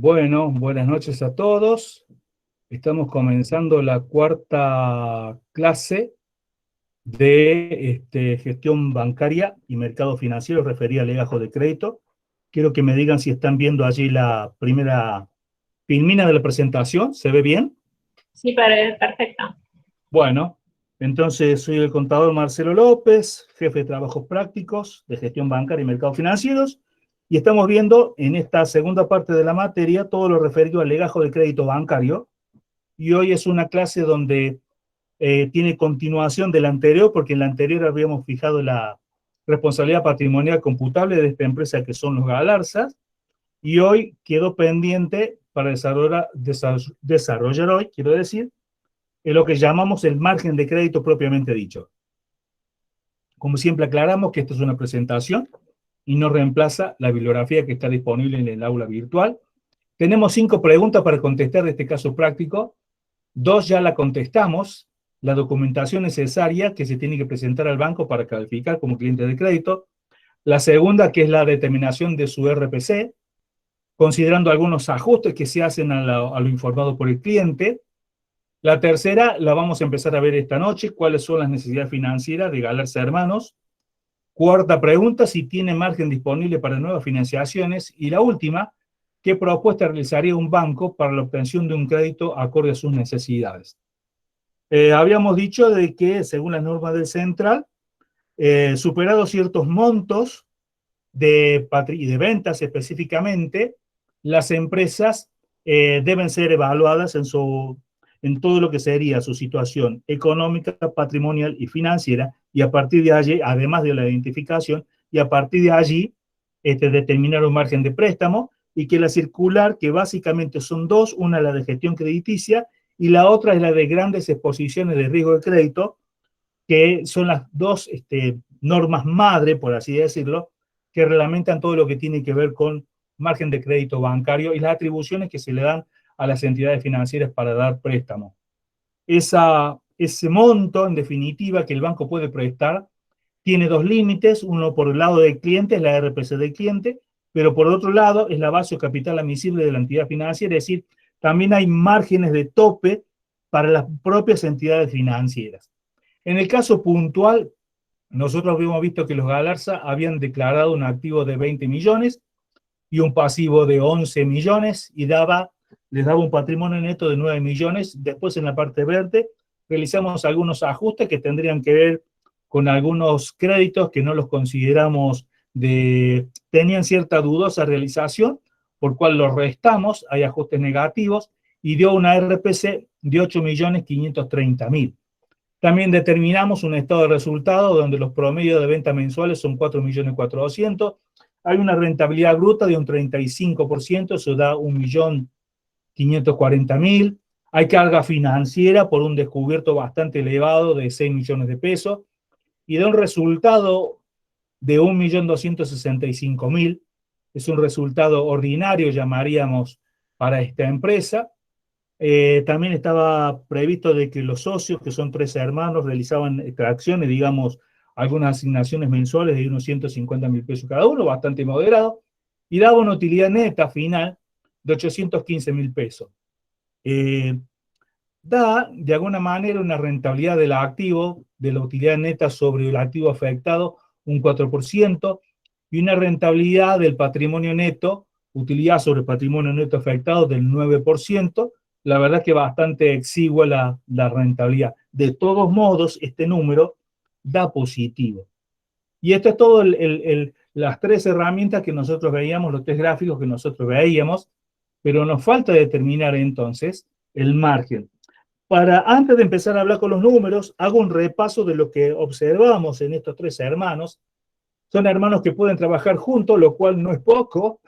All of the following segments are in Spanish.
Bueno, buenas noches a todos. Estamos comenzando la cuarta clase de gestión bancaria y mercado financiero referida a legajos de crédito. Quiero que me digan si están viendo allí la primera filmina de la presentación. ¿Se ve bien? Sí, perfecto. Bueno, entonces soy el contador Marcelo López, jefe de trabajos prácticos de gestión bancaria y mercados financieros, y estamos viendo en esta segunda parte de la materia todo lo referido al legajo de crédito bancario, y hoy es una clase donde tiene continuación de la anterior, porque en la anterior habíamos fijado la responsabilidad patrimonial computable de esta empresa que son los Galarzas, y hoy quedó pendiente para desarrollar hoy, quiero decir, es lo que llamamos el margen de crédito propiamente dicho. Como siempre aclaramos que esto es una presentación y no reemplaza la bibliografía que está disponible en el aula virtual. Tenemos 5 preguntas para contestar de este caso práctico. 2 ya la contestamos. La documentación necesaria que se tiene que presentar al banco para calificar como cliente de crédito. La segunda, que es la determinación de su RPC, considerando algunos ajustes que se hacen a lo informado por el cliente. La tercera la vamos a empezar a ver esta noche, cuáles son las necesidades financieras de Galarza Hermanos. Cuarta pregunta, si tiene margen disponible para nuevas financiaciones. Y la última, ¿qué propuesta realizaría un banco para la obtención de un crédito acorde a sus necesidades? Habíamos dicho de que, según las normas del Central, superados ciertos montos de ventas específicamente, las empresas deben ser evaluadas en todo lo que sería su situación económica, patrimonial y financiera, y a partir de allí, además de la identificación, y a partir de allí determinar un margen de préstamo, y que la circular, que básicamente son dos, una la de gestión crediticia y la otra es la de grandes exposiciones de riesgo de crédito, que son las dos normas madre, por así decirlo, que reglamentan todo lo que tiene que ver con margen de crédito bancario y las atribuciones que se le dan a las entidades financieras para dar préstamo. Ese monto, en definitiva, que el banco puede prestar, tiene dos límites, uno por el lado del cliente, es la RPC del cliente, pero por otro lado es la base o capital admisible de la entidad financiera, es decir, también hay márgenes de tope para las propias entidades financieras. En el caso puntual, nosotros habíamos visto que los Galarza habían declarado un activo de 20 millones y un pasivo de 11 millones y les daba un patrimonio neto de 9 millones. Después, en la parte verde, realizamos algunos ajustes que tendrían que ver con algunos créditos que no los consideramos tenían cierta dudosa realización, por cual los restamos, hay ajustes negativos, y dio una RPC de 8.530.000. También determinamos un estado de resultado donde los promedios de venta mensuales son 4.400.000. Hay una rentabilidad bruta de un 35%, eso da 1.540.000. Hay carga financiera por un descubierto bastante elevado de 6 millones de pesos y da un resultado de 1.265.000. Es un resultado ordinario, llamaríamos, para esta empresa. También estaba previsto de que los socios, que son 3 hermanos, realizaban extracciones, digamos, algunas asignaciones mensuales de unos 150.000 pesos cada uno, bastante moderado, y daba una utilidad neta final de 815.000 pesos. Da, de alguna manera, una rentabilidad del activo, de la utilidad neta sobre el activo afectado, un 4%, y una rentabilidad del patrimonio neto, utilidad sobre el patrimonio neto afectado, del 9%, la verdad que bastante exigua la rentabilidad. De todos modos, este número da positivo. Y esto es todo las 3 herramientas que nosotros veíamos, los 3 gráficos que nosotros veíamos, pero nos falta determinar entonces el margen. Antes de empezar a hablar con los números, hago un repaso de lo que observamos en estos 3 hermanos. Son hermanos que pueden trabajar juntos, lo cual no es poco.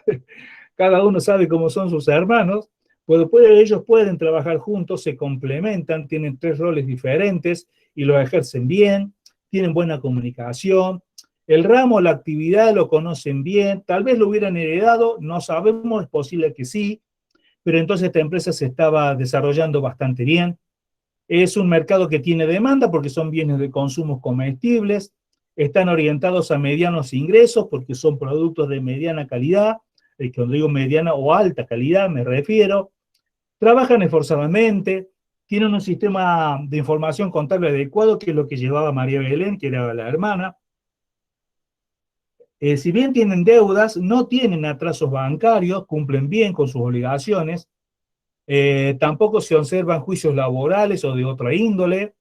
Cada uno sabe cómo son sus hermanos. Pues ellos pueden trabajar juntos, se complementan, tienen 3 roles diferentes y los ejercen bien, tienen buena comunicación. El ramo, la actividad lo conocen bien, tal vez lo hubieran heredado, no sabemos, es posible que sí, pero entonces esta empresa se estaba desarrollando bastante bien. Es un mercado que tiene demanda porque son bienes de consumo comestibles, están orientados a medianos ingresos porque son productos de mediana calidad, cuando digo mediana o alta calidad me refiero, trabajan esforzadamente, tienen un sistema de información contable adecuado, que es lo que llevaba María Belén, que era la hermana. Si bien tienen deudas, no tienen atrasos bancarios, cumplen bien con sus obligaciones, tampoco se observan juicios laborales o de otra índole,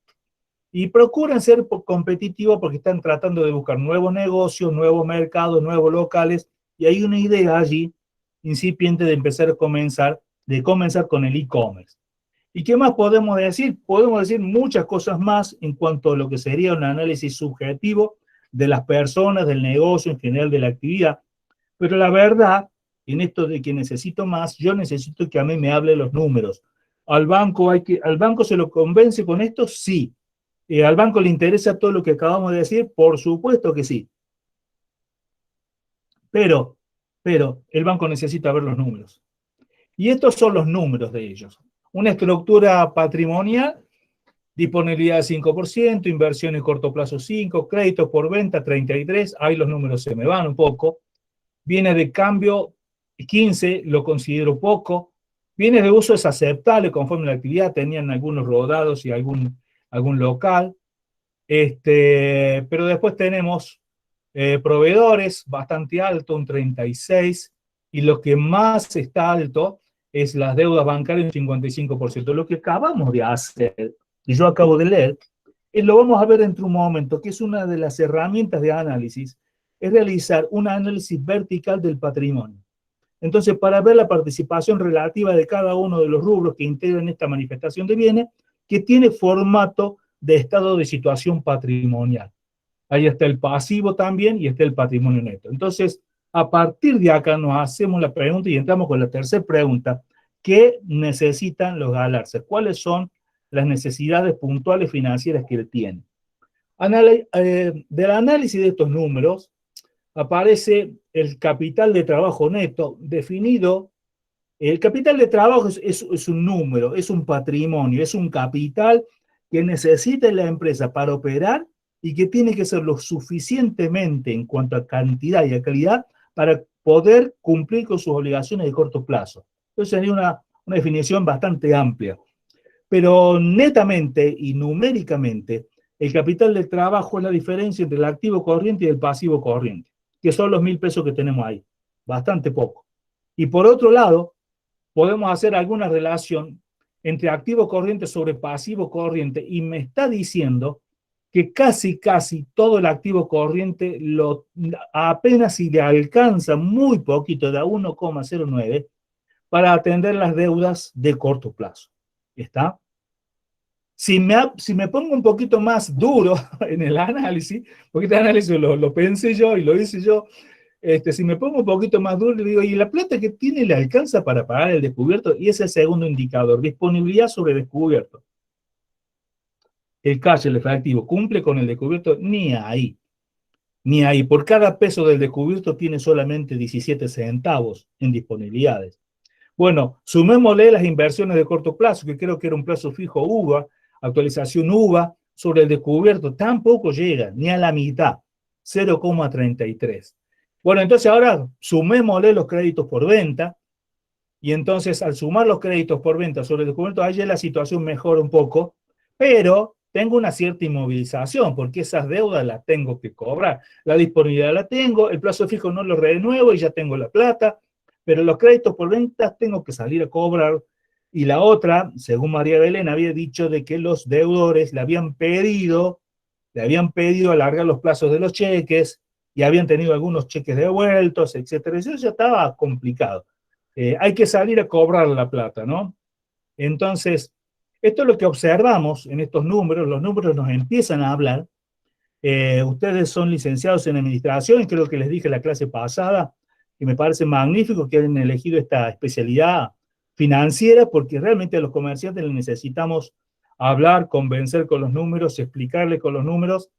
y procuran ser competitivos porque están tratando de buscar nuevos negocios, nuevos mercados, nuevos locales, y hay una idea allí incipiente de comenzar con el e-commerce. ¿Y qué más podemos decir? Podemos decir muchas cosas más en cuanto a lo que sería un análisis subjetivo de las personas, del negocio, en general de la actividad, pero la verdad, en esto de que necesito más, yo necesito que a mí me hable los números. ¿Al banco se lo convence con esto? Sí. ¿Al banco le interesa todo lo que acabamos de decir? Por supuesto que sí. Pero el banco necesita ver los números. Y estos son los números de ellos. Una estructura patrimonial, disponibilidad de 5%, inversión en corto plazo 5%, créditos por venta 33%, ahí los números se me van un poco. Bienes de cambio 15%, lo considero poco. Bienes de uso es aceptable conforme a la actividad, tenían algunos rodados y algún local. Pero después tenemos proveedores bastante alto, un 36%, y lo que más está alto es las deudas bancarias, un 55%. Lo que acabamos de hacer, y yo acabo de leer, lo vamos a ver dentro de un momento, que es una de las herramientas de análisis, es realizar un análisis vertical del patrimonio. Entonces, para ver la participación relativa de cada uno de los rubros que integran esta manifestación de bienes, que tiene formato de estado de situación patrimonial. Ahí está el pasivo también y está el patrimonio neto. Entonces, a partir de acá nos hacemos la pregunta y entramos con la tercera pregunta. ¿Qué necesitan los galarces? ¿Cuáles son las necesidades puntuales financieras que tienen? Del análisis de estos números aparece el capital de trabajo neto definido. El capital de trabajo es un número, es un patrimonio, es un capital que necesita la empresa para operar y que tiene que ser lo suficientemente en cuanto a cantidad y a calidad para poder cumplir con sus obligaciones de corto plazo. Entonces sería una definición bastante amplia. Pero netamente y numéricamente, el capital de trabajo es la diferencia entre el activo corriente y el pasivo corriente, que son los 1.000 pesos que tenemos ahí. Bastante poco. Y por otro lado, podemos hacer alguna relación entre activo corriente sobre pasivo corriente, y me está diciendo que casi todo el activo corriente apenas si le alcanza muy poquito, de 1,09, para atender las deudas de corto plazo. ¿Está? Si me pongo un poquito más duro en el análisis, porque este análisis lo pensé yo y lo hice yo, si me pongo un poquito más duro, le digo, ¿y la plata que tiene le alcanza para pagar el descubierto? Y ese es el segundo indicador, disponibilidad sobre descubierto. El cash, el efectivo, ¿cumple con el descubierto? Ni ahí. Ni ahí. Por cada peso del descubierto tiene solamente 17 centavos en disponibilidades. Bueno, sumémosle las inversiones de corto plazo, que creo que era un plazo fijo UVA, actualización UVA, sobre el descubierto, tampoco llega ni a la mitad, 0,33. Bueno, entonces ahora sumémosle los créditos por venta, y entonces al sumar los créditos por venta sobre el descubierto, ahí ya la situación mejora un poco, pero tengo una cierta inmovilización, porque esas deudas las tengo que cobrar. La disponibilidad la tengo, el plazo fijo no lo renuevo y ya tengo la plata, pero los créditos por venta tengo que salir a cobrar. Y la otra, según María Belén, había dicho de que los deudores le habían pedido alargar los plazos de los cheques, y habían tenido algunos cheques devueltos, etcétera. Eso ya estaba complicado. Hay que salir a cobrar la plata, ¿no? Entonces, esto es lo que observamos en estos números. Los números nos empiezan a hablar. Ustedes son licenciados en administración, y creo que les dije en la clase pasada que me parece magnífico que hayan elegido esta especialidad financiera, porque realmente a los comerciantes les necesitamos hablar, convencer con los números, explicarles con los números,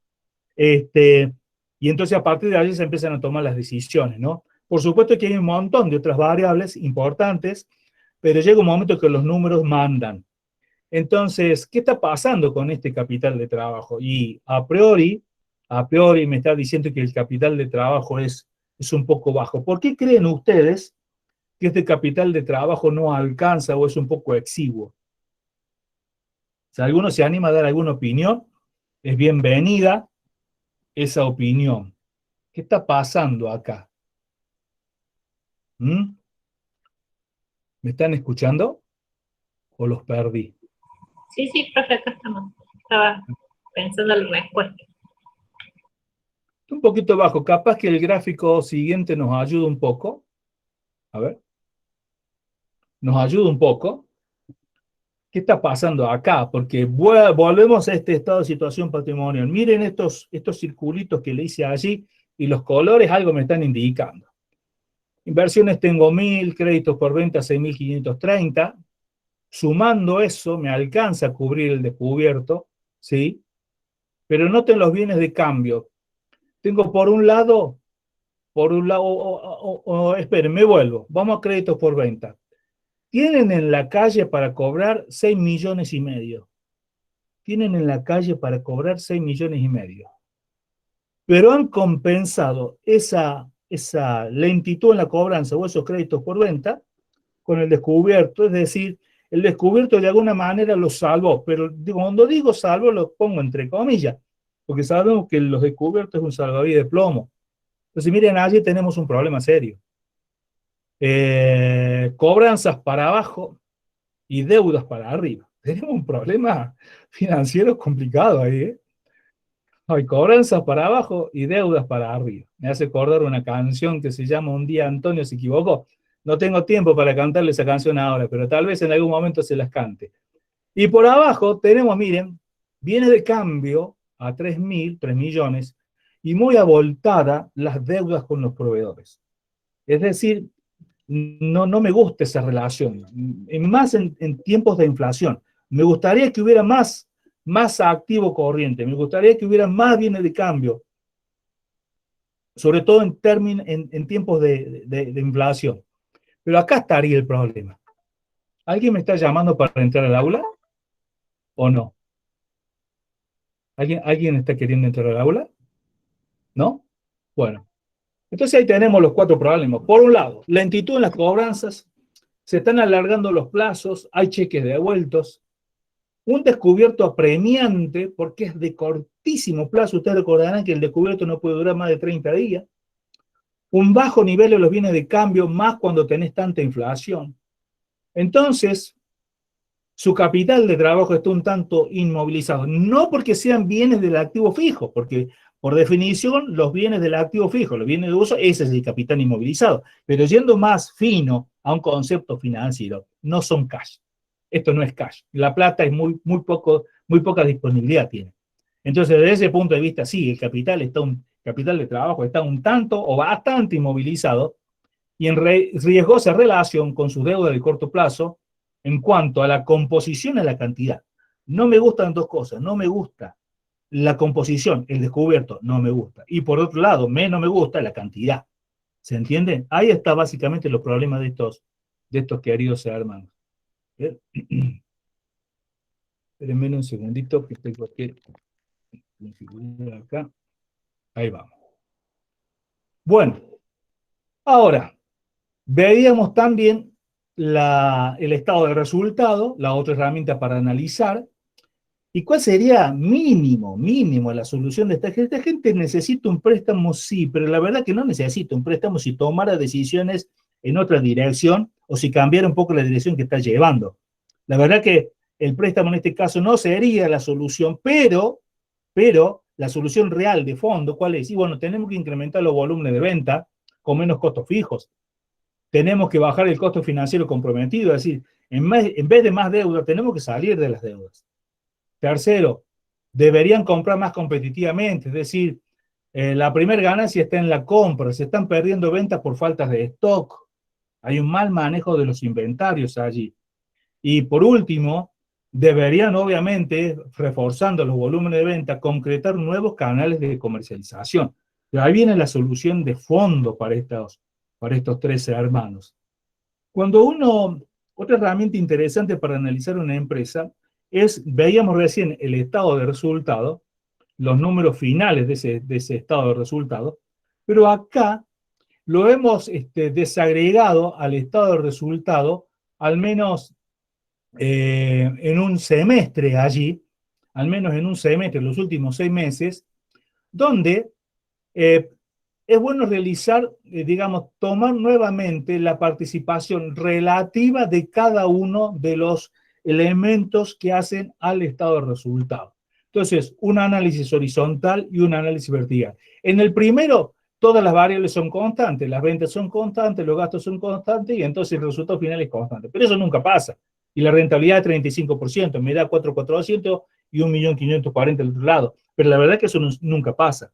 y entonces a partir de allí se empiezan a tomar las decisiones, ¿no? Por supuesto que hay un montón de otras variables importantes, pero llega un momento que los números mandan. Entonces, ¿qué está pasando con este capital de trabajo? Y a priori me está diciendo que el capital de trabajo es un poco bajo. ¿Por qué creen ustedes, que este capital de trabajo no alcanza o es un poco exiguo. Si alguno se anima a dar alguna opinión, es bienvenida esa opinión. ¿Qué está pasando acá? ¿Mm? ¿Me están escuchando o los perdí? Sí, sí, perfecto, estamos. Estaba pensando en la respuesta. Un poquito bajo, capaz que el gráfico siguiente nos ayuda un poco. A ver. Nos ayuda un poco. ¿Qué está pasando acá? Porque volvemos a este estado de situación patrimonial. Miren estos circulitos que le hice allí y los colores algo me están indicando. Inversiones tengo 1000, créditos por venta 6530. Sumando eso me alcanza a cubrir el descubierto, ¿sí? Pero noten los bienes de cambio. Tengo esperen, me vuelvo. Vamos a créditos por venta. Tienen en la calle para cobrar 6 millones y medio. Tienen en la calle para cobrar 6 millones y medio. Pero han compensado esa lentitud en la cobranza o esos créditos por venta con el descubierto, es decir, el descubierto de alguna manera lo salvó, pero cuando digo salvo lo pongo entre comillas, porque sabemos que los descubiertos es un salvavidas de plomo. Entonces miren, allí tenemos un problema serio. Cobranzas para abajo y deudas para arriba. Tenemos un problema financiero complicado ahí, ¿eh? Hay cobranzas para abajo y deudas para arriba. Me hace acordar una canción que se llama Un día Antonio se equivocó. No tengo tiempo para cantarle esa canción ahora, pero tal vez en algún momento se las cante. Y por abajo tenemos, miren, viene de cambio a 3 millones, y muy abultada las deudas con los proveedores. Es decir, no me gusta esa relación, más en tiempos de inflación. Me gustaría que hubiera más activo corriente, me gustaría que hubiera más bienes de cambio, sobre todo en tiempos de inflación. Pero acá estaría el problema. ¿Alguien me está llamando para entrar al aula o no? ¿Alguien está queriendo entrar al aula? ¿No? Bueno, entonces ahí tenemos los 4 problemas. Por un lado, lentitud en las cobranzas, se están alargando los plazos, hay cheques devueltos, un descubierto apremiante porque es de cortísimo plazo. Ustedes recordarán que el descubierto no puede durar más de 30 días. Un bajo nivel de los bienes de cambio, más cuando tenés tanta inflación. Entonces, su capital de trabajo está un tanto inmovilizado. No porque sean bienes del activo fijo, porque por definición los bienes del activo fijo, los bienes de uso, ese es el capital inmovilizado. Pero yendo más fino a un concepto financiero, no son cash. Esto no es cash. La plata es muy poca disponibilidad tiene. Entonces, desde ese punto de vista, sí, el capital de trabajo está un tanto o bastante inmovilizado y en riesgosa relación con su deuda de corto plazo en cuanto a la composición y la cantidad. No me gustan dos cosas. No me gusta la composición, el descubierto, no me gusta. Y por otro lado, menos me gusta la cantidad. ¿Se entiende? Ahí está básicamente los problemas de estos queridos hermanos. Espérenme un segundito que tengo que configurar acá. Ahí vamos. Bueno, ahora, veíamos también el estado de resultado, la otra herramienta para analizar, y cuál sería mínimo la solución de esta gente. Esta gente necesita un préstamo, sí, pero la verdad que no necesita un préstamo si tomara decisiones en otra dirección o si cambiara un poco la dirección que está llevando. La verdad que el préstamo en este caso no sería la solución, pero la solución real de fondo, ¿cuál es? Y bueno, tenemos que incrementar los volúmenes de venta con menos costos fijos. Tenemos que bajar el costo financiero comprometido, es decir, en vez de más deuda, tenemos que salir de las deudas. Tercero, deberían comprar más competitivamente, es decir, la primera ganancia está en la compra, se están perdiendo ventas por faltas de stock, hay un mal manejo de los inventarios allí. Y por último, deberían obviamente, reforzando los volúmenes de venta, concretar nuevos canales de comercialización. Pero ahí viene la solución de fondo para estos 13 hermanos. Otra herramienta interesante para analizar una empresa veíamos recién el estado de resultado, los números finales de ese estado de resultado, pero acá lo hemos desagregado al estado de resultado, al menos en un semestre allí, al menos en un semestre, los últimos 6 meses, donde eh, es bueno realizar, digamos, tomar nuevamente la participación relativa de cada uno de los elementos que hacen al estado de resultado. Entonces, un análisis horizontal y un análisis vertical. En el primero, todas las variables son constantes, las ventas son constantes, los gastos son constantes y entonces el resultado final es constante. Pero eso nunca pasa. Y la rentabilidad es 35%, me da 4.400 y 1.540.000 del otro lado. Pero la verdad es que eso nunca pasa.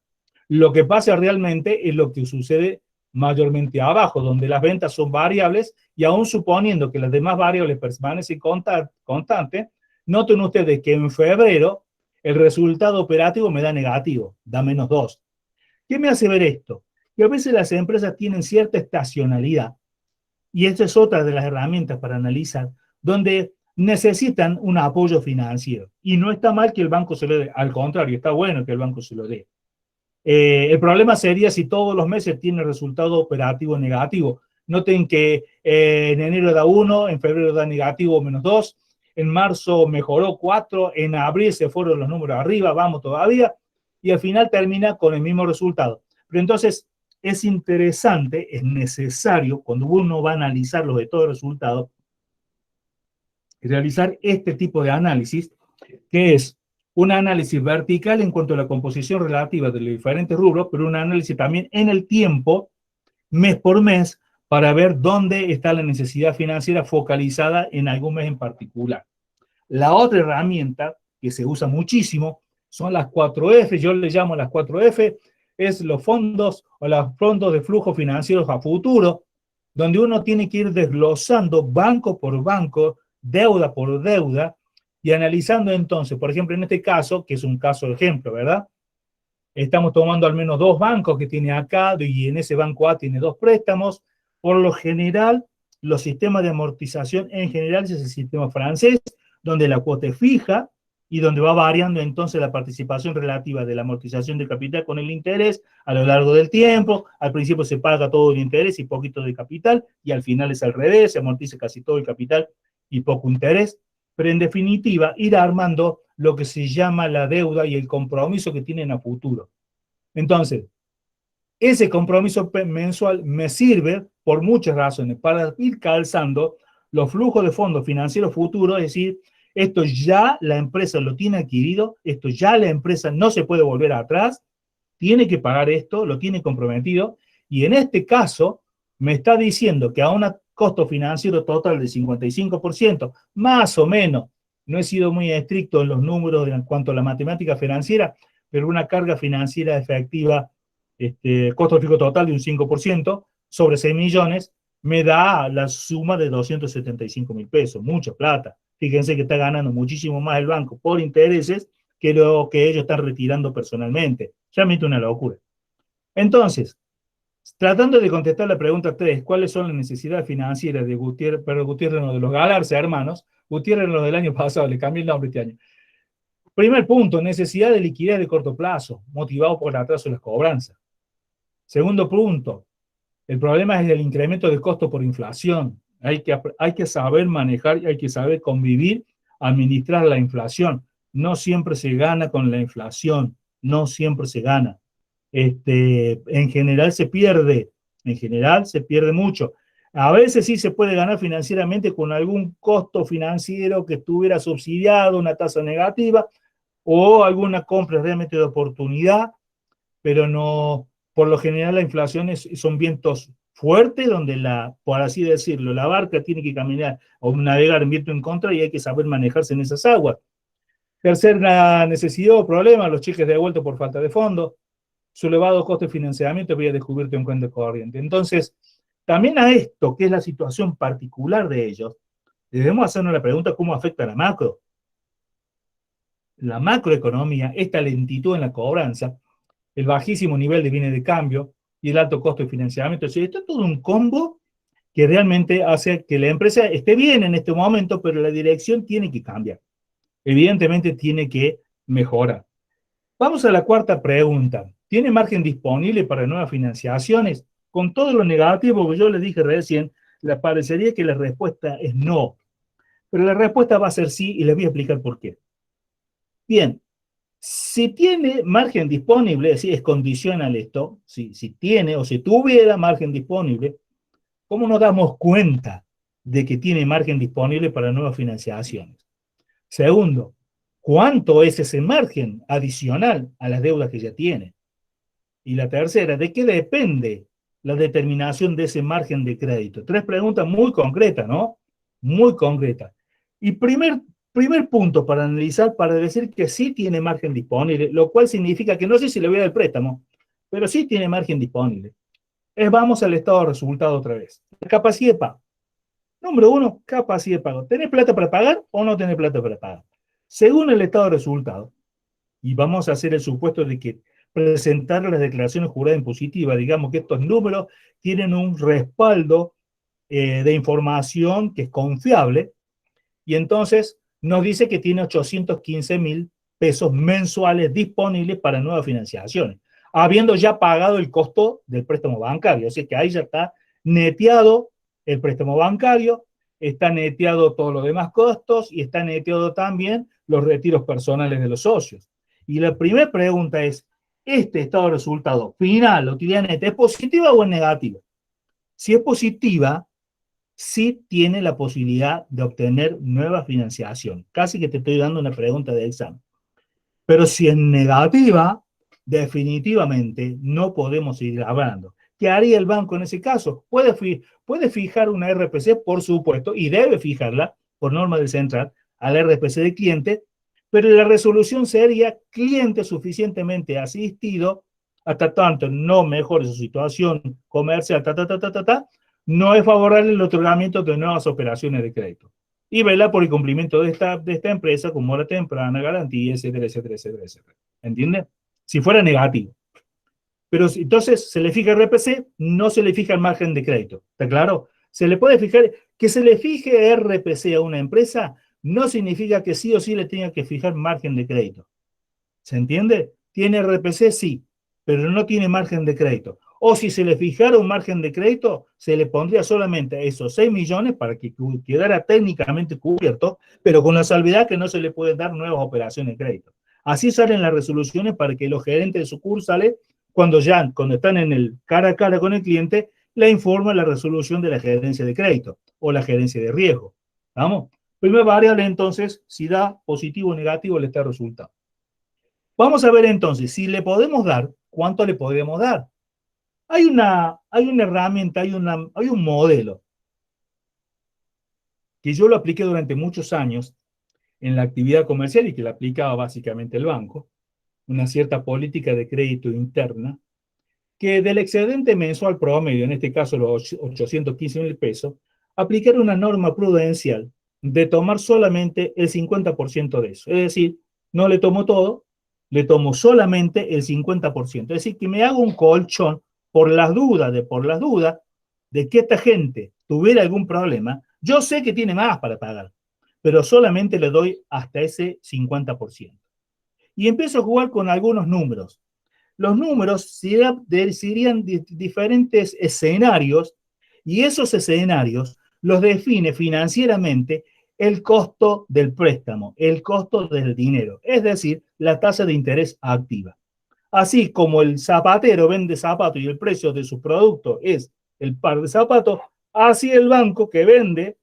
Lo que pasa realmente es lo que sucede mayormente abajo, donde las ventas son variables y aún suponiendo que las demás variables permanecen constantes, noten ustedes que en febrero el resultado operativo me da negativo, da -2. ¿Qué me hace ver esto? Que a veces las empresas tienen cierta estacionalidad y esta es otra de las herramientas para analizar, donde necesitan un apoyo financiero. Y no está mal que el banco se lo dé, al contrario, está bueno que el banco se lo dé. El problema sería si todos los meses tiene resultado operativo negativo. Noten que en enero da 1, en febrero da negativo -2, en marzo mejoró 4, en abril se fueron los números arriba, vamos todavía, y al final termina con el mismo resultado. Pero entonces es interesante, es necesario, cuando uno va a analizar los de todo el resultado, realizar este tipo de análisis, que es un análisis vertical en cuanto a la composición relativa de los diferentes rubros, pero un análisis también en el tiempo, mes por mes, para ver dónde está la necesidad financiera focalizada en algún mes en particular. La otra herramienta que se usa muchísimo son las 4F, yo le llamo las 4F, es los fondos o los fondos de flujo financieros a futuro, donde uno tiene que ir desglosando banco por banco, deuda por deuda, y analizando entonces, por ejemplo, en este caso, que es un caso de ejemplo, ¿verdad? Estamos tomando al menos 2 bancos que tiene acá, y en ese banco A tiene 2 préstamos. Por lo general, los sistemas de amortización en general es el sistema francés, donde la cuota es fija y donde va variando entonces la participación relativa de la amortización del capital con el interés a lo largo del tiempo. Al principio se paga todo el interés y poquito de capital, y al final es al revés, se amortiza casi todo el capital y poco interés. Pero en definitiva, ir armando lo que se llama la deuda y el compromiso que tienen a futuro. Entonces, ese compromiso mensual me sirve por muchas razones para ir calzando los flujos de fondos financieros futuros, es decir, esto ya la empresa lo tiene adquirido, esto ya la empresa no se puede volver atrás, tiene que pagar esto, lo tiene comprometido, y en este caso me está diciendo que a un costo financiero total de 55%, más o menos, no he sido muy estricto en los números en cuanto a la matemática financiera, pero una carga financiera efectiva, costo fijo total de un 5%, sobre 6 millones, me da la suma de 275.000 pesos, mucha plata. Fíjense que está ganando muchísimo más el banco por intereses que lo que ellos están retirando personalmente. Realmente una locura. Entonces, tratando de contestar la pregunta 3, ¿cuáles son las necesidades financieras de Gutiérrez, no, de los Galarza hermanos? Gutiérrez los del año pasado, le cambié el nombre este año. Primer punto, necesidad de liquidez de corto plazo, motivado por el atraso de las cobranzas. Segundo punto, el problema es el incremento del costo por inflación. Hay que saber manejar y hay que saber convivir, administrar la inflación. No siempre se gana con la inflación, no siempre se gana. En general se pierde mucho. A veces sí se puede ganar financieramente con algún costo financiero que estuviera subsidiado, una tasa negativa, o alguna compra realmente de oportunidad, pero no, por lo general la inflación son vientos fuertes donde por así decirlo, la barca tiene que caminar o navegar en viento en contra y hay que saber manejarse en esas aguas. Tercera necesidad o problema, los cheques devueltos por falta de fondos, su elevado costo de financiamiento había descubierto en cuenta corriente. Entonces, también a esto, que es la situación particular de ellos, debemos hacernos la pregunta cómo afecta a la macro. La macroeconomía, esta lentitud en la cobranza, el bajísimo nivel de bienes de cambio y el alto costo de financiamiento. O sea, esto es todo un combo que realmente hace que la empresa esté bien en este momento, pero la dirección tiene que cambiar. Evidentemente tiene que mejorar. Vamos a la cuarta pregunta. ¿Tiene margen disponible para nuevas financiaciones? con todo lo negativo que yo le dije recién, le parecería que la respuesta es no. Pero la respuesta va a ser sí y les voy a explicar por qué. Bien, si tiene margen disponible, es decir, es condicional esto, si tiene o si tuviera margen disponible, ¿cómo nos damos cuenta de que tiene margen disponible para nuevas financiaciones? Segundo, ¿cuánto es ese margen adicional a las deudas que ya tiene? Y la tercera, ¿de qué depende la determinación de ese margen de crédito? Tres preguntas muy concretas, ¿no? Muy concretas. Y primer punto para analizar, para decir que sí tiene margen disponible, lo cual significa que no sé si le voy a dar el préstamo, pero sí tiene margen disponible. Vamos al estado de resultado otra vez. La capacidad de pago. Número uno, capacidad de pago. ¿Tenés plata para pagar o no tenés plata para pagar? Según el estado de resultado, y vamos a hacer el supuesto de que presentar las declaraciones juradas impositivas, digamos que estos números tienen un respaldo de información que es confiable, y entonces nos dice que tiene 815.000 pesos mensuales disponibles para nuevas financiaciones, habiendo ya pagado el costo del préstamo bancario. Así que ahí ya está neteado el préstamo bancario, está neteado todos los demás costos y está neteado también los retiros personales de los socios. Y la primera pregunta es, ¿este estado de resultado final, la utilidad neta, es positiva o es negativa? Si es positiva, sí tiene la posibilidad de obtener nueva financiación. Casi que te estoy dando una pregunta de examen. Pero si es negativa, definitivamente no podemos seguir hablando. ¿Qué haría el banco en ese caso? Puede fijar una RPC, por supuesto, y debe fijarla por norma del central a la RPC de cliente, pero la resolución sería cliente suficientemente asistido hasta tanto no mejore su situación comercial, no es favorable el otorgamiento de nuevas operaciones de crédito. Y vela por el cumplimiento de esta empresa con mora temprana, garantía, etcétera, etcétera, etcétera, etcétera. ¿Entiende? Si fuera negativo. Pero entonces se le fija RPC, no se le fija el margen de crédito. ¿Está claro? Se le puede fijar, que se le fije RPC a una empresa, no significa que sí o sí le tenga que fijar margen de crédito. ¿Se entiende? Tiene RPC, sí, pero no tiene margen de crédito. O si se le fijara un margen de crédito, se le pondría solamente esos 6 millones para que quedara técnicamente cubierto, pero con la salvedad que no se le pueden dar nuevas operaciones de crédito. Así salen las resoluciones para que los gerentes de sucursales, cuando están en el cara a cara con el cliente, le informan la resolución de la gerencia de crédito o la gerencia de riesgo. ¿Vamos? Primera variable, entonces, si da positivo o negativo el estado de resultado. Vamos a ver entonces, si le podemos dar, ¿cuánto le podemos dar? Hay una herramienta, hay un modelo que yo lo apliqué durante muchos años en la actividad comercial y que la aplicaba básicamente el banco, una cierta política de crédito interna, que del excedente mensual promedio, en este caso los 815.000 pesos, aplicar una norma prudencial de tomar solamente el 50% de eso. Es decir, no le tomo todo, le tomo solamente el 50%. Es decir, que me hago un colchón por las dudas de que esta gente tuviera algún problema. Yo sé que tiene más para pagar, pero solamente le doy hasta ese 50%. Y empiezo a jugar con algunos números. Los números serían diferentes escenarios y esos escenarios los define financieramente el costo del préstamo, el costo del dinero, es decir, la tasa de interés activa. Así como el zapatero vende zapatos y el precio de su producto es el par de zapatos, así el banco que vende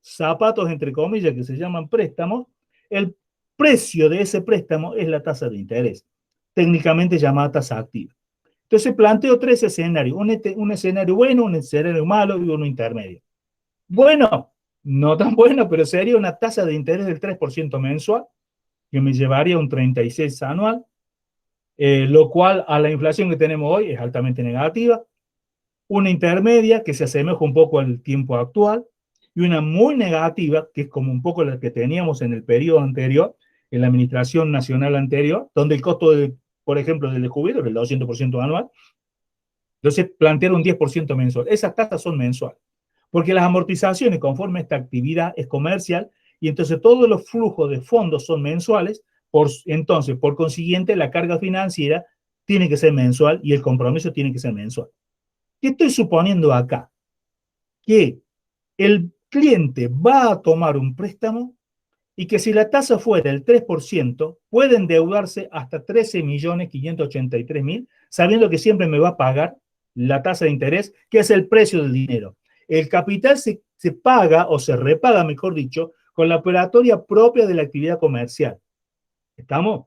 zapatos, entre comillas, que se llaman préstamos, el precio de ese préstamo es la tasa de interés, técnicamente llamada tasa activa. Entonces planteo tres escenarios, un escenario bueno, un escenario malo y uno intermedio. Bueno, no tan bueno, pero sería una tasa de interés del 3% mensual, que me llevaría a un 36 anual, lo cual a la inflación que tenemos hoy es altamente negativa. Una intermedia, que se asemeja un poco al tiempo actual, y una muy negativa, que es como un poco la que teníamos en el periodo anterior, en la administración nacional anterior, donde el costo, por ejemplo, del descubierto es el 200% anual. Entonces, plantear un 10% mensual. Esas tasas son mensuales, porque las amortizaciones, conforme esta actividad es comercial, y entonces todos los flujos de fondos son mensuales, entonces, por consiguiente, la carga financiera tiene que ser mensual y el compromiso tiene que ser mensual. ¿Qué estoy suponiendo acá? Que el cliente va a tomar un préstamo y que si la tasa fuera el 3%, puede endeudarse hasta 13.583.000, sabiendo que siempre me va a pagar la tasa de interés, que es el precio del dinero. El capital se paga, o se repaga, mejor dicho, con la operatoria propia de la actividad comercial. ¿Estamos?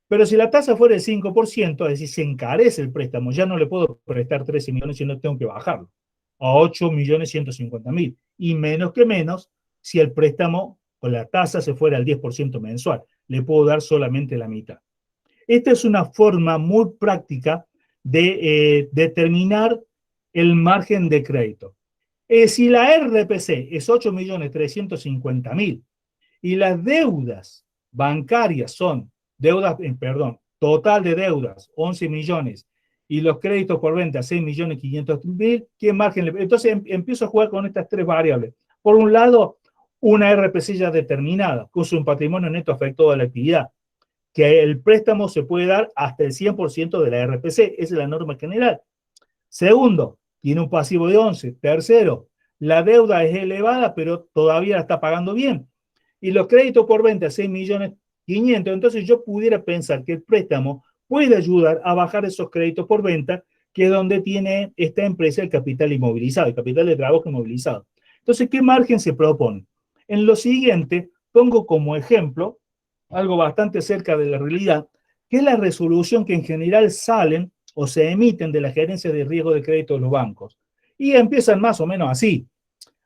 Pero si la tasa fuera el 5%, es decir, se encarece el préstamo, ya no le puedo prestar 13 millones si no tengo que bajarlo a 8.150.000. Y menos que menos si el préstamo o la tasa se fuera al 10% mensual. Le puedo dar solamente la mitad. Esta es una forma muy práctica de determinar el margen de crédito. Si la RPC es 8.350.000 y las deudas bancarias son total de deudas 11 millones y los créditos por venta 6.500.000, ¿qué margen le? Entonces empiezo a jugar con estas tres variables. Por un lado, una RPC ya determinada, que usa un patrimonio neto afectado a la actividad, que el préstamo se puede dar hasta el 100% de la RPC, esa es la norma general. Segundo, tiene un pasivo de 11. Tercero, la deuda es elevada, pero todavía la está pagando bien. Y los créditos por venta, 6.500.000. Entonces yo pudiera pensar que el préstamo puede ayudar a bajar esos créditos por venta, que es donde tiene esta empresa el capital inmovilizado, el capital de trabajo inmovilizado. Entonces, ¿qué margen se propone? En lo siguiente, pongo como ejemplo algo bastante cerca de la realidad, que es la resolución que en general salen o se emiten de la gerencia de riesgo de crédito de los bancos. Y empiezan más o menos así.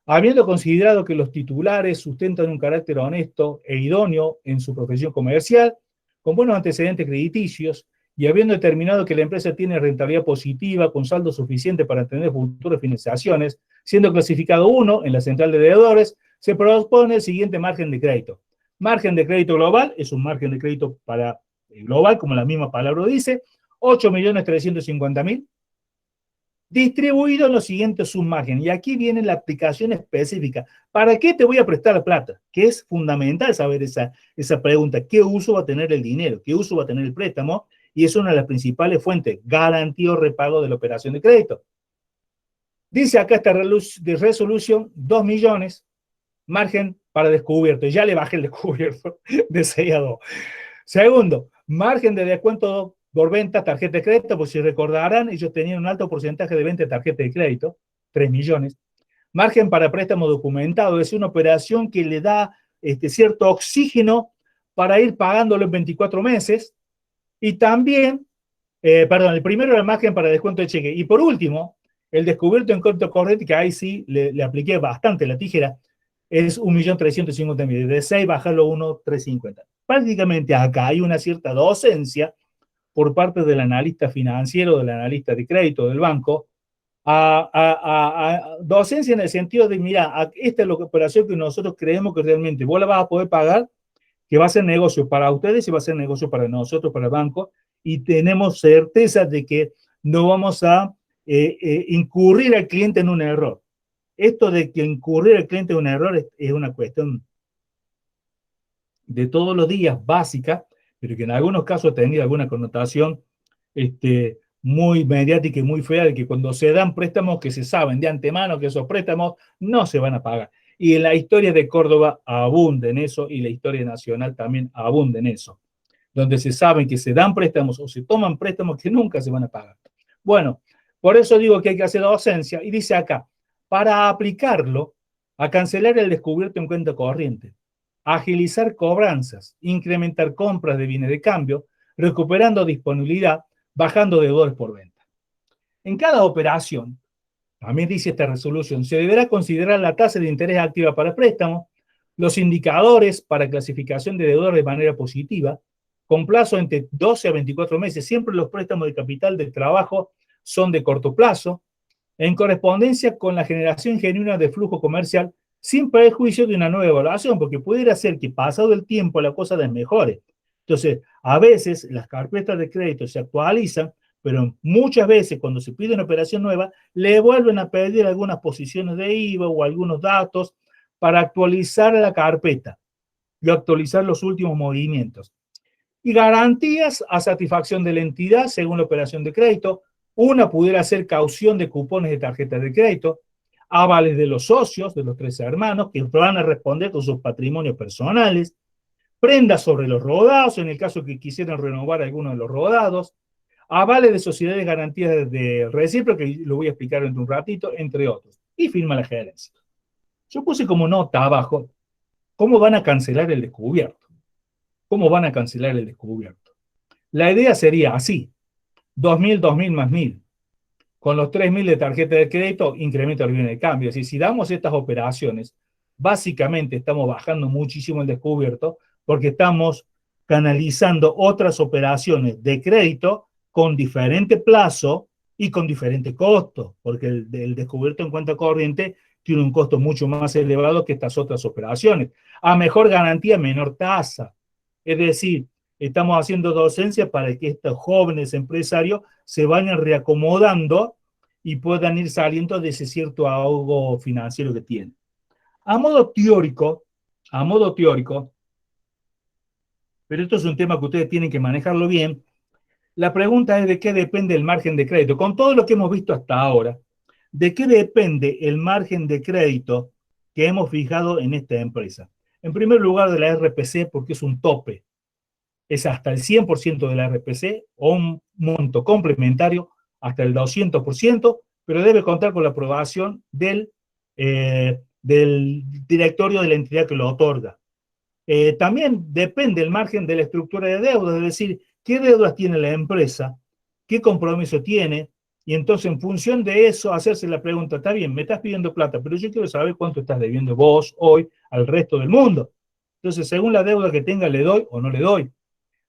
Habiendo considerado que los titulares sustentan un carácter honesto e idóneo en su profesión comercial, con buenos antecedentes crediticios, y habiendo determinado que la empresa tiene rentabilidad positiva con saldo suficiente para tener futuras financiaciones, siendo clasificado 1 en la central de deudores, se propone el siguiente margen de crédito. Margen de crédito global es un margen de crédito para global, como la misma palabra dice, 8.350.000, distribuido en los siguientes submárgenes. Y aquí viene la aplicación específica. ¿Para qué te voy a prestar la plata? Que es fundamental saber esa pregunta. ¿Qué uso va a tener el dinero? ¿Qué uso va a tener el préstamo? Y es una de las principales fuentes, garantía o repago de la operación de crédito. Dice acá esta resolución, 2 millones, margen para descubierto. Ya le bajé el descubierto de 6 a 2. Segundo, margen de descuento por venta, tarjeta de crédito, pues si recordarán, ellos tenían un alto porcentaje de venta de tarjeta de crédito, 3 millones. Margen para préstamo documentado, es una operación que le da cierto oxígeno para ir pagándolo en 24 meses. Y también, el primero era el margen para descuento de cheque. Y por último, el descubierto en cuenta corriente, que ahí sí le apliqué bastante la tijera, es 1.350.000. De 6 bajarlo a 1.350. Prácticamente acá hay una cierta docencia por parte del analista financiero, del analista de crédito del banco, a docencia en el sentido de, mira, esta es la operación que nosotros creemos que realmente vos la vas a poder pagar, que va a ser negocio para ustedes y va a ser negocio para nosotros, para el banco, y tenemos certeza de que no vamos a incurrir al cliente en un error. Esto de que incurrir al cliente en un error es una cuestión de todos los días básica, pero que en algunos casos ha tenido alguna connotación muy mediática y muy fea, de que cuando se dan préstamos que se saben de antemano que esos préstamos no se van a pagar. Y en la historia de Córdoba abunda en eso, y la historia nacional también abunda en eso, donde se saben que se dan préstamos o se toman préstamos que nunca se van a pagar. Bueno, por eso digo que hay que hacer docencia, y dice acá, para aplicarlo, a cancelar el descubierto en cuenta corriente, agilizar cobranzas, incrementar compras de bienes de cambio, recuperando disponibilidad, bajando deudores por venta. En cada operación, también dice esta resolución, se deberá considerar la tasa de interés activa para préstamos, los indicadores para clasificación de deudores de manera positiva, con plazo entre 12 a 24 meses. Siempre los préstamos de capital de trabajo son de corto plazo, en correspondencia con la generación genuina de flujo comercial, sin perjuicio de una nueva evaluación, porque pudiera ser que pasado el tiempo la cosa desmejore. Entonces, a veces las carpetas de crédito se actualizan, pero muchas veces cuando se pide una operación nueva, le vuelven a pedir algunas posiciones de IVA o algunos datos para actualizar la carpeta y actualizar los últimos movimientos. Y garantías a satisfacción de la entidad según la operación de crédito, Una pudiera ser caución de cupones de tarjetas de crédito, avales de los socios, de los 13 hermanos, que van a responder con sus patrimonios personales, prendas sobre los rodados, en el caso que quisieran renovar alguno de los rodados, avales de sociedades garantías de recíproca, que lo voy a explicar en un ratito, entre otros. Y firma la gerencia. Yo puse como nota abajo, ¿cómo van a cancelar el descubierto? ¿Cómo van a cancelar el descubierto? La idea sería así, 2.000, 2.000 más 1.000. Con los 3.000 de tarjeta de crédito, incremento el bien de cambio. Es decir, si damos estas operaciones, básicamente estamos bajando muchísimo el descubierto porque estamos canalizando otras operaciones de crédito con diferente plazo y con diferente costo, porque el descubierto en cuenta corriente tiene un costo mucho más elevado que estas otras operaciones. A mejor garantía, menor tasa. Es decir, estamos haciendo docencia para que estos jóvenes empresarios se vayan reacomodando y puedan ir saliendo de ese cierto ahogo financiero que tienen. A modo teórico, pero esto es un tema que ustedes tienen que manejarlo bien, la pregunta es de qué depende el margen de crédito. Con todo lo que hemos visto hasta ahora, ¿de qué depende el margen de crédito que hemos fijado en esta empresa? En primer lugar, de la RPC, porque es un tope. Es hasta el 100% de la RPC o un monto complementario hasta el 200%, pero debe contar con la aprobación del directorio de la entidad que lo otorga. También depende el margen de la estructura de deuda, es decir, qué deudas tiene la empresa, qué compromiso tiene, y entonces en función de eso hacerse la pregunta, está bien, me estás pidiendo plata, pero yo quiero saber cuánto estás debiendo vos hoy al resto del mundo. Entonces, según la deuda que tenga, le doy o no le doy.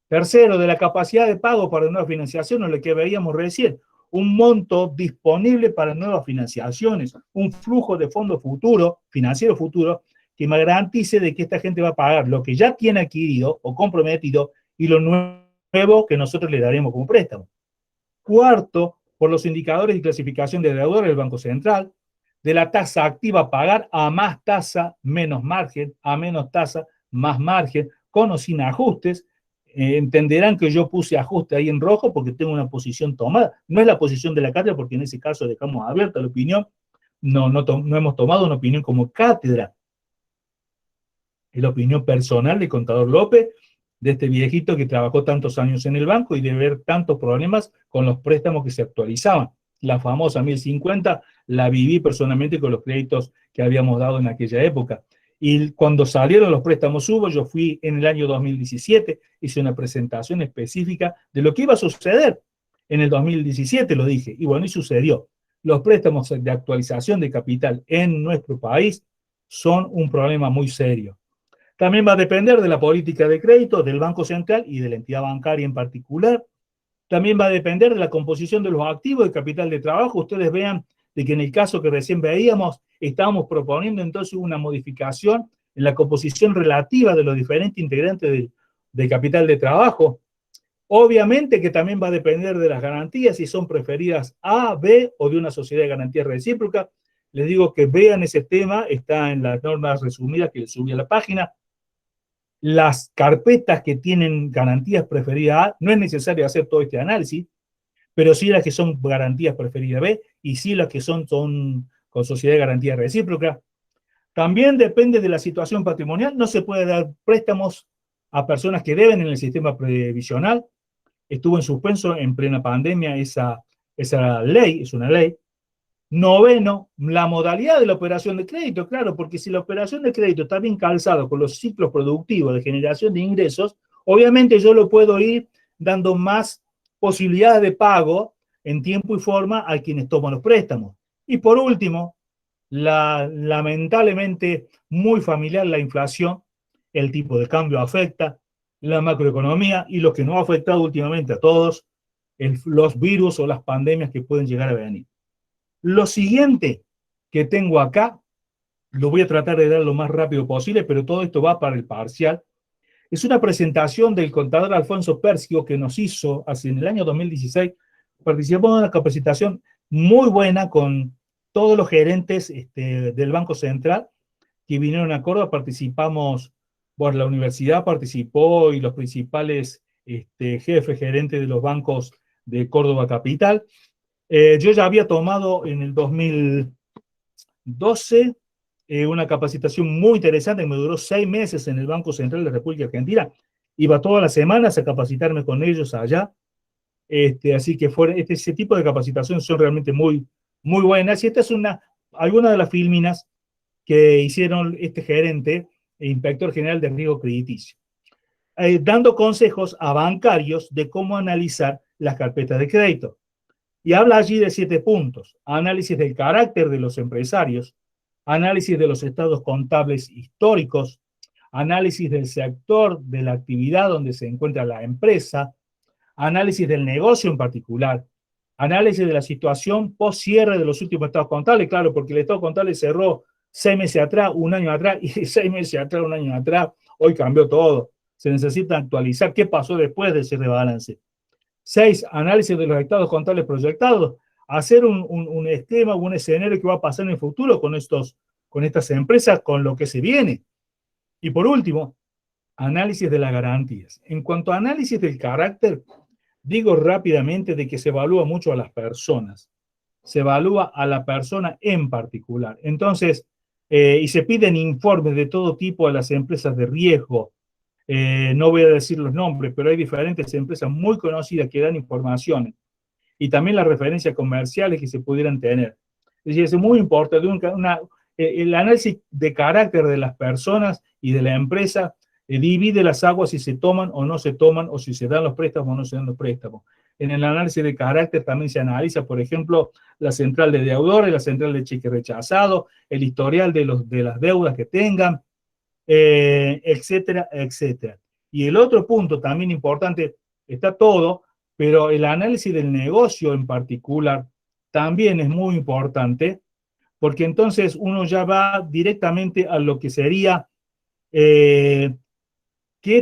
Tercero, de la capacidad de pago para nuevas financiaciones, lo que veíamos recién, un monto disponible para nuevas financiaciones, un flujo de fondo futuro, financiero futuro, que me garantice de que esta gente va a pagar lo que ya tiene adquirido o comprometido y lo nuevo que nosotros le daremos como préstamo. Cuarto, por los indicadores y clasificación de deudores del Banco Central, de la tasa activa a pagar a más tasa, menos margen, a menos tasa, más margen, con o sin ajustes. Entenderán que yo puse ajuste ahí en rojo porque tengo una posición tomada. No es la posición de la cátedra porque en ese caso dejamos abierta la opinión. No hemos tomado una opinión como cátedra. Es la opinión personal del contador López, de este viejito que trabajó tantos años en el banco y de ver tantos problemas con los préstamos que se actualizaban. La famosa 1050 la viví personalmente con los créditos que habíamos dado en aquella época. Y cuando salieron los préstamos Hubo, yo fui en el año 2017, hice una presentación específica de lo que iba a suceder. En el 2017 lo dije, y bueno, y sucedió. Los préstamos de actualización de capital en nuestro país son un problema muy serio. También va a depender de la política de crédito del Banco Central y de la entidad bancaria en particular. También va a depender de la composición de los activos de capital de trabajo. Ustedes vean de que en el caso que recién veíamos, estábamos proponiendo entonces una modificación en la composición relativa de los diferentes integrantes del capital de trabajo. Obviamente que también va a depender de las garantías, si son preferidas A, B o de una sociedad de garantías recíprocas. Les digo que vean ese tema, está en las normas resumidas que les subí a la página. Las carpetas que tienen garantías preferidas A, no es necesario hacer todo este análisis, pero sí las que son garantías preferidas B y sí las que son con sociedad de garantía recíproca. También depende de la situación patrimonial, no se puede dar préstamos a personas que deben en el sistema previsional. Estuvo en suspenso en plena pandemia esa ley, es una ley. Noveno, la modalidad de la operación de crédito, claro, porque si la operación de crédito está bien calzada con los ciclos productivos de generación de ingresos, obviamente yo lo puedo ir dando más posibilidades de pago en tiempo y forma a quienes toman los préstamos. Y por último, lamentablemente muy familiar la inflación, el tipo de cambio afecta, la macroeconomía y lo que nos ha afectado últimamente a todos, los virus o las pandemias que pueden llegar a venir. Lo siguiente que tengo acá, lo voy a tratar de dar lo más rápido posible, pero todo esto va para el parcial. Es una presentación del contador Alfonso Persio que nos hizo en el año 2016. Participó en una capacitación muy buena con todos los gerentes del Banco Central que vinieron a Córdoba. Participamos, bueno, la universidad participó y los principales jefes gerentes de los bancos de Córdoba Capital. Yo ya había tomado en el 2012 una capacitación muy interesante que me duró 6 meses en el Banco Central de la República Argentina. Iba todas las semanas a capacitarme con ellos allá. Así que ese tipo de capacitaciones son realmente muy, muy buenas. Y esta es alguna de las filminas que hicieron este gerente e inspector general de riesgo crediticio, dando consejos a bancarios de cómo analizar las carpetas de crédito. Y habla allí de 7 puntos: análisis del carácter de los empresarios, análisis de los estados contables históricos, análisis del sector de la actividad donde se encuentra la empresa, análisis del negocio en particular, análisis de la situación post cierre de los últimos estados contables, claro, porque el estado contable cerró 6 meses atrás, un año atrás, y 6 meses atrás, un año atrás, hoy cambió todo. Se necesita actualizar qué pasó después de ese rebalance. 6, análisis de los estados contables proyectados, hacer un esquema, un escenario que va a pasar en el futuro con estas empresas, con lo que se viene. Y por último, análisis de las garantías. En cuanto a análisis del carácter, digo rápidamente de que se evalúa mucho a las personas. Se evalúa a la persona en particular. Entonces, y se piden informes de todo tipo a las empresas de riesgo. No voy a decir los nombres, pero hay diferentes empresas muy conocidas que dan información. Y también las referencias comerciales que se pudieran tener. Es decir, es muy importante el análisis de carácter de las personas y de la empresa. Divide las aguas si se toman o no se toman, o si se dan los préstamos o no se dan los préstamos. En el análisis de carácter también se analiza, por ejemplo, la central de deudores, la central de cheque rechazado, el historial de las deudas que tengan, etcétera, etcétera. Y el otro punto también importante, está todo, pero el análisis del negocio en particular también es muy importante, porque entonces uno ya va directamente a lo que sería qué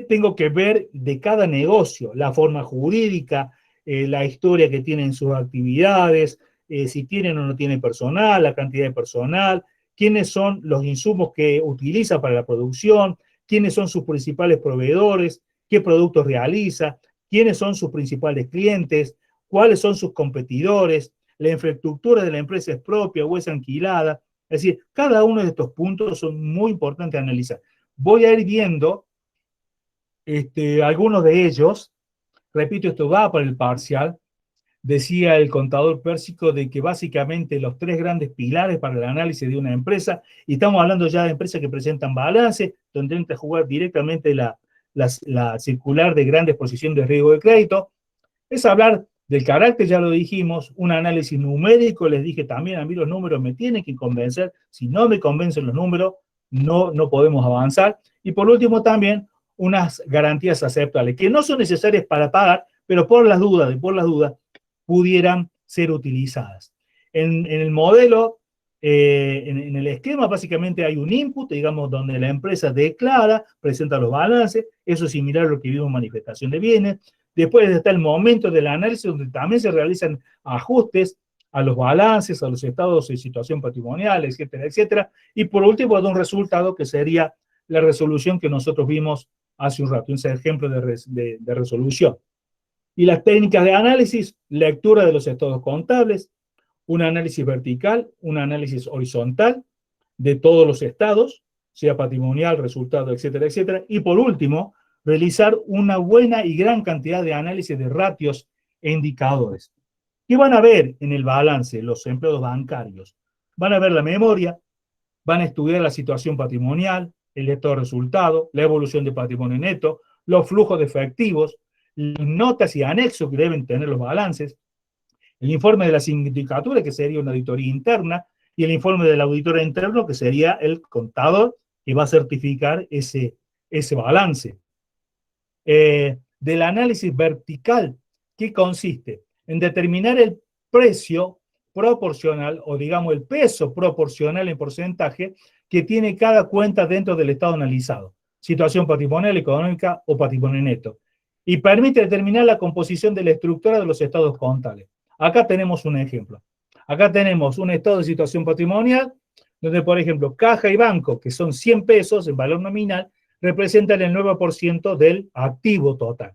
tengo que ver de cada negocio, la forma jurídica, la historia que tienen sus actividades, si tienen o no tienen personal, la cantidad de personal, quiénes son los insumos que utiliza para la producción, quiénes son sus principales proveedores, qué productos realiza, quiénes son sus principales clientes, cuáles son sus competidores, la infraestructura de la empresa es propia o es alquilada. Es decir, cada uno de estos puntos son muy importantes de analizar. Voy a ir viendo algunos de ellos. Repito, esto va para el parcial. Decía el contador Pérsico de que básicamente los 3 grandes pilares para el análisis de una empresa, y estamos hablando ya de empresas que presentan balance, donde entra a jugar directamente la circular de gran exposición de riesgo de crédito, es hablar del carácter, ya lo dijimos, un análisis numérico. Les dije también, a mí los números me tienen que convencer. Si no me convencen los números, no podemos avanzar. Y por último también, unas garantías aceptables, que no son necesarias para pagar, pero por las dudas pudieran ser utilizadas. En el modelo, en el esquema, básicamente hay un input, digamos, donde la empresa declara, presenta los balances. Eso es similar a lo que vimos en manifestación de bienes. Después está el momento del análisis, donde también se realizan ajustes a los balances, a los estados de situación patrimonial, etcétera, etcétera. Y por último, da un resultado que sería la resolución que nosotros vimos hace un rato, ese ejemplo de resolución. Y las técnicas de análisis: lectura de los estados contables, un análisis vertical, un análisis horizontal de todos los estados, sea patrimonial, resultado, etcétera, etcétera. Y por último, realizar una buena y gran cantidad de análisis de ratios e indicadores. ¿Qué van a ver en el balance los empleados bancarios? Van a ver la memoria, van a estudiar la situación patrimonial, el estado de resultado, la evolución de patrimonio neto, los flujos de efectivos, notas y anexos que deben tener los balances, el informe de la sindicatura, que sería una auditoría interna, y el informe del auditor interno, que sería el contador que va a certificar ese balance. Del análisis vertical, ¿qué consiste? En determinar el precio proporcional, o digamos el peso proporcional en porcentaje que tiene cada cuenta dentro del estado analizado, situación patrimonial, económica o patrimonio neto, y permite determinar la composición de la estructura de los estados contables. Acá tenemos un ejemplo. Acá tenemos un estado de situación patrimonial, donde, por ejemplo, caja y banco, que son 100 pesos en valor nominal, representan el 9% del activo total.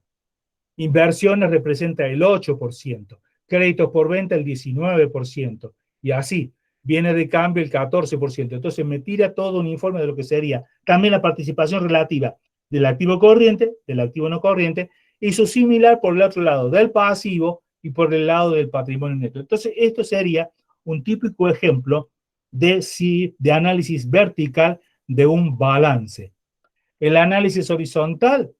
Inversiones representa el 8%. créditos por venta el 19%, y así, bienes de cambio el 14%. Entonces me tira todo un informe de lo que sería también la participación relativa del activo corriente, del activo no corriente, y su similar por el otro lado del pasivo y por el lado del patrimonio neto. Entonces esto sería un típico ejemplo de análisis vertical de un balance. El análisis horizontal,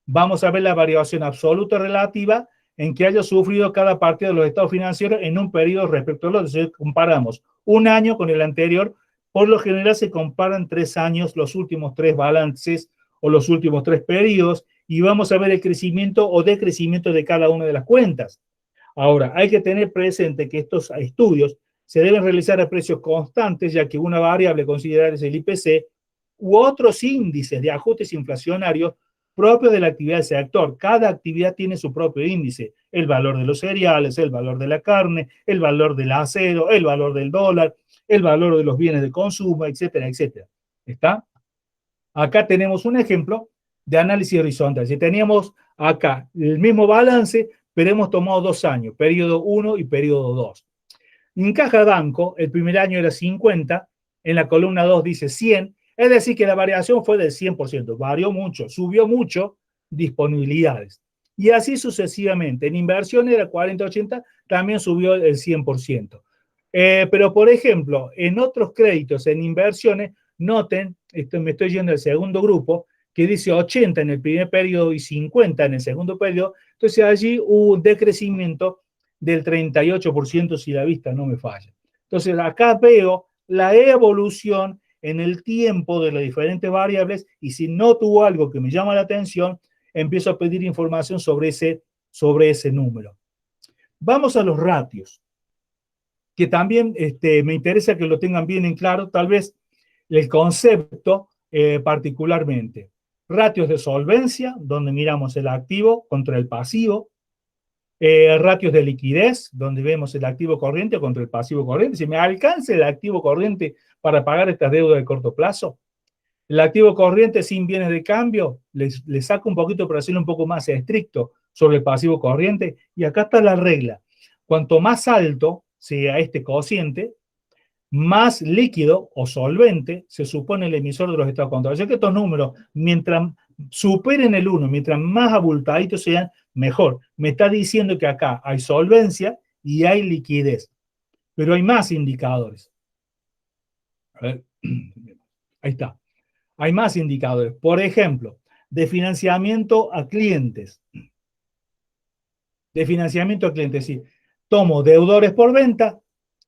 vamos a ver la variación absoluta relativa en que haya sufrido cada parte de los estados financieros en un periodo respecto al otro. Si comparamos un año con el anterior, por lo general se comparan 3 años, los últimos 3 balances o los últimos 3 periodos, y vamos a ver el crecimiento o decrecimiento de cada una de las cuentas. Ahora, hay que tener presente que estos estudios se deben realizar a precios constantes, ya que una variable a considerar es el IPC u otros índices de ajustes inflacionarios propios de la actividad del sector. Cada actividad tiene su propio índice, el valor de los cereales, el valor de la carne, el valor del acero, el valor del dólar, el valor de los bienes de consumo, etcétera, etcétera. ¿Está? Acá tenemos un ejemplo de análisis horizontal. Si teníamos acá el mismo balance, pero hemos tomado 2 años, periodo 1 y periodo 2. En caja banco, el primer año era 50, en la columna 2 dice 100, es decir, que la variación fue del 100%, varió mucho, subió mucho disponibilidades. Y así sucesivamente. En inversión era 40-80, también subió el 100%. Pero, por ejemplo, en otros créditos, en inversiones, noten, me estoy yendo al segundo grupo, que dice 80 en el primer periodo y 50 en el segundo periodo. Entonces allí hubo un decrecimiento del 38% si la vista no me falla. Entonces acá veo la evolución en el tiempo de las diferentes variables, y si noto algo que me llama la atención, empiezo a pedir información sobre ese número. Vamos a los ratios, que también me interesa que lo tengan bien en claro, tal vez el concepto particularmente. Ratios de solvencia, donde miramos el activo contra el pasivo. Ratios de liquidez, donde vemos el activo corriente contra el pasivo corriente. Si me alcanza el activo corriente para pagar estas deudas de corto plazo. El activo corriente sin bienes de cambio, le saco un poquito para hacerlo un poco más estricto sobre el pasivo corriente. Y acá está la regla. Cuanto más alto sea este cociente, más líquido o solvente se supone el emisor de los estados contables. O sea que estos números, mientras superen el 1, mientras más abultaditos sean, mejor. Me está diciendo que acá hay solvencia y hay liquidez. Pero hay más indicadores. A ver, ahí está. Hay más indicadores. Por ejemplo, de financiamiento a clientes. De financiamiento a clientes, sí. Tomo deudores por venta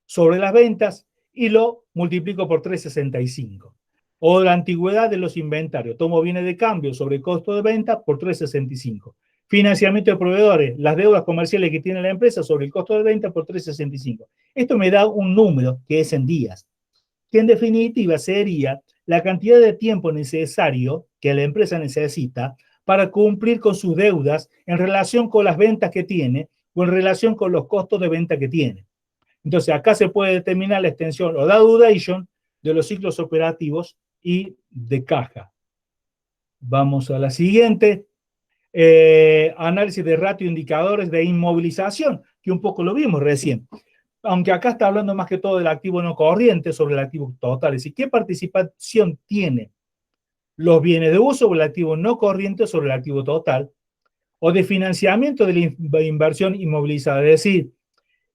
sobre las ventas y lo multiplico por 365. O la antigüedad de los inventarios. Tomo bienes de cambio sobre el costo de venta por 365. Financiamiento de proveedores, las deudas comerciales que tiene la empresa sobre el costo de venta por 365. Esto me da un número que es en días, que en definitiva sería la cantidad de tiempo necesario que la empresa necesita para cumplir con sus deudas en relación con las ventas que tiene o en relación con los costos de venta que tiene. Entonces, acá se puede determinar la extensión o la duration de los ciclos operativos y de caja. Vamos a la siguiente. Análisis de ratio indicadores de inmovilización, que un poco lo vimos recién. Aunque acá está hablando más que todo del activo no corriente sobre el activo total. Es decir, ¿qué participación tiene los bienes de uso o el activo no corriente sobre el activo total? O de financiamiento de la inversión inmovilizada. Es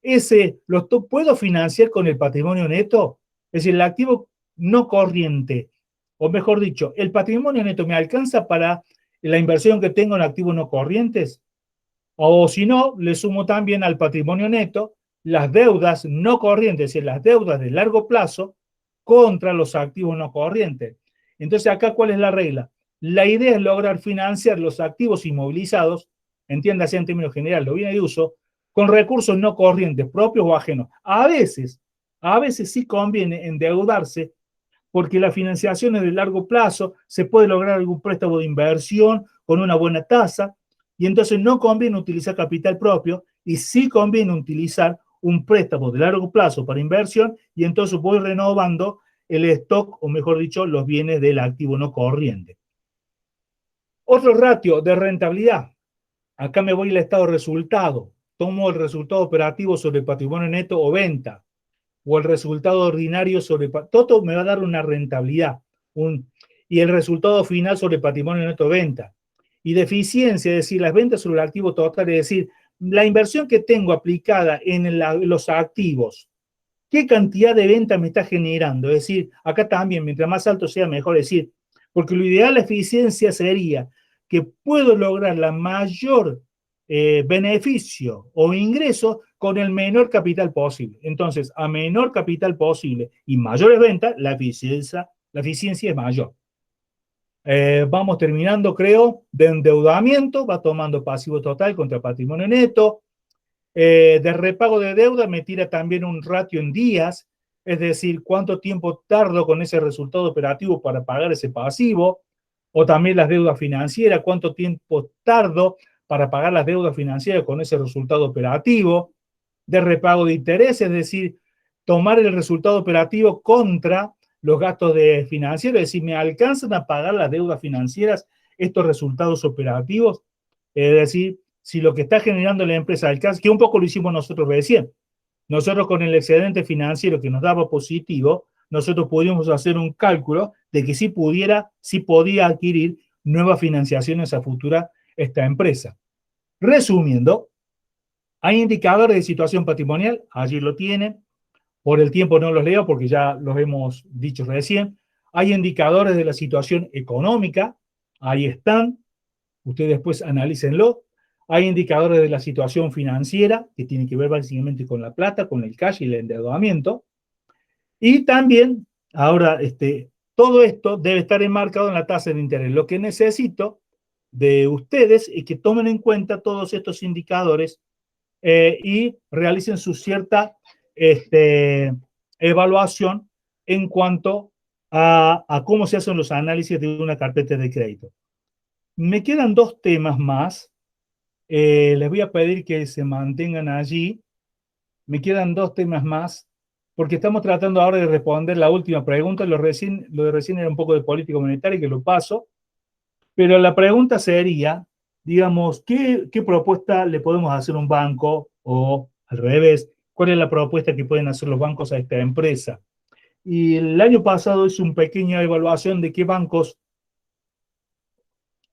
decir, ¿lo puedo financiar con el patrimonio neto? Es decir, el activo no corriente, o mejor dicho, el patrimonio neto me alcanza para la inversión que tengo en activos no corrientes. O si no, le sumo también al patrimonio neto las deudas no corrientes, es decir, las deudas de largo plazo contra los activos no corrientes. Entonces, acá, ¿cuál es la regla? La idea es lograr financiar los activos inmovilizados, entiéndase en términos generales, los bienes de uso, con recursos no corrientes, propios o ajenos. A veces sí conviene endeudarse, porque la financiación es de largo plazo, se puede lograr algún préstamo de inversión con una buena tasa, y entonces no conviene utilizar capital propio, y sí conviene utilizar un préstamo de largo plazo para inversión, y entonces voy renovando el stock, o mejor dicho, los bienes del activo no corriente. Otro ratio de rentabilidad. Acá me voy al estado de resultado. tomo el resultado operativo sobre el patrimonio neto o venta, o el resultado ordinario sobre... Todo me va a dar una rentabilidad, y el resultado final sobre el patrimonio neto o venta. Y de eficiencia, es decir, las ventas sobre el activo total, es decir, la inversión que tengo aplicada en los activos, ¿qué cantidad de venta me está generando? Es decir, acá también, mientras más alto sea, mejor. Es decir, porque lo ideal, la eficiencia sería que puedo lograr la mayor beneficio o ingreso con el menor capital posible. Entonces, a menor capital posible y mayores ventas, la eficiencia es mayor. Vamos terminando, creo, de endeudamiento, va tomando pasivo total contra patrimonio neto. De repago de deuda me tira también un ratio en días, es decir, cuánto tiempo tardo con ese resultado operativo para pagar ese pasivo, o también las deudas financieras, cuánto tiempo tardo para pagar las deudas financieras con ese resultado operativo. De repago de interés, es decir, tomar el resultado operativo contra los gastos financieros, es decir, me alcanzan a pagar las deudas financieras estos resultados operativos, es decir, si lo que está generando la empresa alcanza, que un poco lo hicimos nosotros recién. Nosotros con el excedente financiero que nos daba positivo, nosotros pudimos hacer un cálculo de que sí podía adquirir nuevas financiaciones a futura esta empresa. Resumiendo, hay indicadores de situación patrimonial, allí lo tienen. Por el tiempo no los leo porque ya los hemos dicho recién. Hay indicadores de la situación económica, ahí están, ustedes después analícenlo. Hay indicadores de la situación financiera, que tienen que ver básicamente con la plata, con el cash y el endeudamiento. Y también, ahora, todo esto debe estar enmarcado en la tasa de interés. Lo que necesito de ustedes es que tomen en cuenta todos estos indicadores y realicen su cierta evaluación en cuanto a cómo se hacen los análisis de una carpeta de crédito. Me quedan dos temas más. Les voy a pedir que se mantengan allí. Me quedan dos temas más, porque estamos tratando ahora de responder la última pregunta. Lo de recién era un poco de política monetaria, que lo paso. Pero la pregunta sería, digamos, ¿qué propuesta le podemos hacer a un banco? O al revés, ¿cuál es la propuesta que pueden hacer los bancos a esta empresa? Y el año pasado hice una pequeña evaluación de qué bancos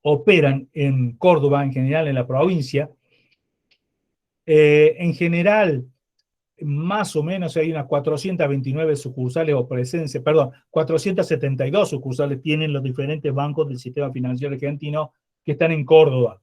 operan en Córdoba, en general en la provincia. En general, más o menos hay unas 429 sucursales o presencia, perdón, 472 sucursales tienen los diferentes bancos del sistema financiero argentino que están en Córdoba.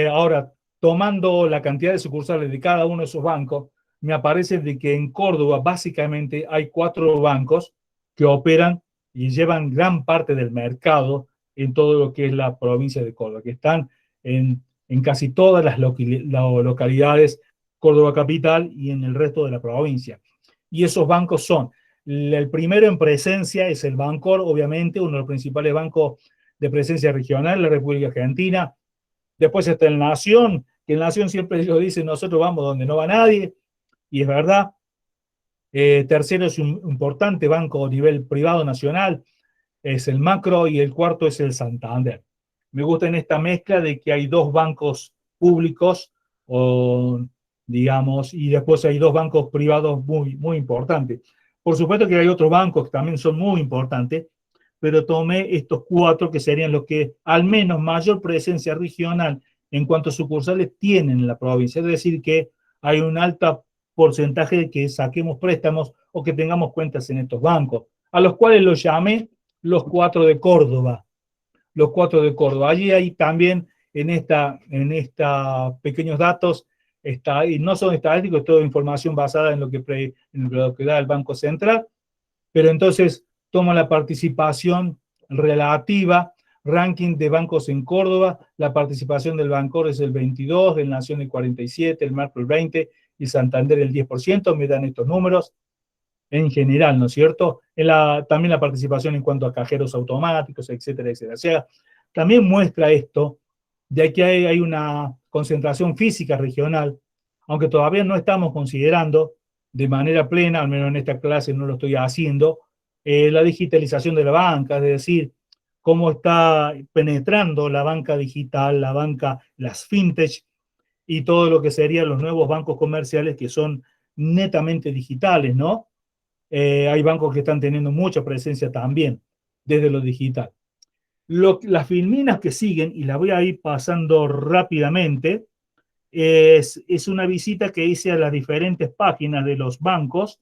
Ahora, tomando la cantidad de sucursales de cada uno de esos bancos, me aparece de que en Córdoba básicamente hay 4 bancos que operan y llevan gran parte del mercado en todo lo que es la provincia de Córdoba, que están en casi todas las localidades, Córdoba capital y en el resto de la provincia. Y esos bancos son, el primero en presencia es el Bancor, obviamente, uno de los principales bancos de presencia regional en la República Argentina. Después está el Nación, que el Nación siempre ellos dicen, nosotros vamos donde no va nadie, y es verdad. Tercero es un importante banco a nivel privado nacional, es el Macro, y el cuarto es el Santander. Me gusta en esta mezcla de que hay 2 bancos públicos, digamos, y después hay 2 bancos privados muy, muy importantes. Por supuesto que hay otros bancos que también son muy importantes, pero tomé estos 4 que serían los que al menos mayor presencia regional en cuanto a sucursales tienen en la provincia. Es decir, que hay un alto porcentaje de que saquemos préstamos o que tengamos cuentas en estos bancos, a los cuales los llamé los 4 de Córdoba. Los 4 de Córdoba. Allí hay también en esta pequeños datos, y no son estadísticos, es toda información basada en lo que da el Banco Central, pero entonces tomo la participación relativa, ranking de bancos en Córdoba, la participación del Bancor es el 22%, del Nación el 47%, el Macro el 20% y Santander el 10%, me dan estos números en general, ¿no es cierto? También la participación en cuanto a cajeros automáticos, etcétera, etcétera. O sea, también muestra esto de que hay una concentración física regional, aunque todavía no estamos considerando de manera plena, al menos en esta clase no lo estoy haciendo, la digitalización de la banca, es decir, cómo está penetrando la banca digital, las fintech, y todo lo que serían los nuevos bancos comerciales que son netamente digitales, ¿no? Hay bancos que están teniendo mucha presencia también desde lo digital. Las filminas que siguen, y las voy a ir pasando rápidamente, es una visita que hice a las diferentes páginas de los bancos,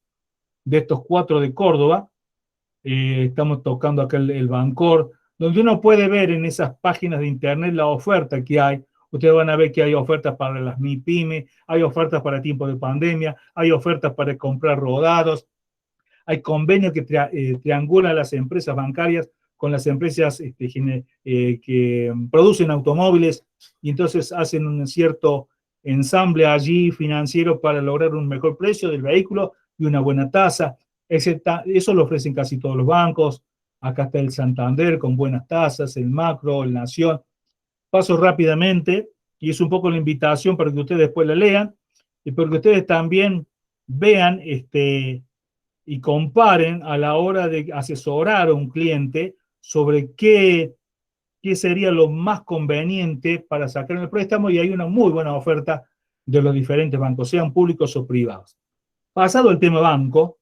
de estos 4 de Córdoba. Estamos tocando acá el Bancor, donde uno puede ver en esas páginas de internet la oferta que hay. Ustedes van a ver que hay ofertas para las MIPYME, hay ofertas para tiempo de pandemia, hay ofertas para comprar rodados, hay convenios que triangulan las empresas bancarias con las empresas que producen automóviles y entonces hacen un cierto ensamble allí financiero para lograr un mejor precio del vehículo y una buena tasa. Eso lo ofrecen casi todos los bancos. Acá está el Santander con buenas tasas, el Macro, el Nación. Paso rápidamente y es un poco la invitación para que ustedes después la lean y para que ustedes también vean y comparen a la hora de asesorar a un cliente sobre qué sería lo más conveniente para sacar el préstamo, y hay una muy buena oferta de los diferentes bancos, sean públicos o privados. Pasado el tema banco,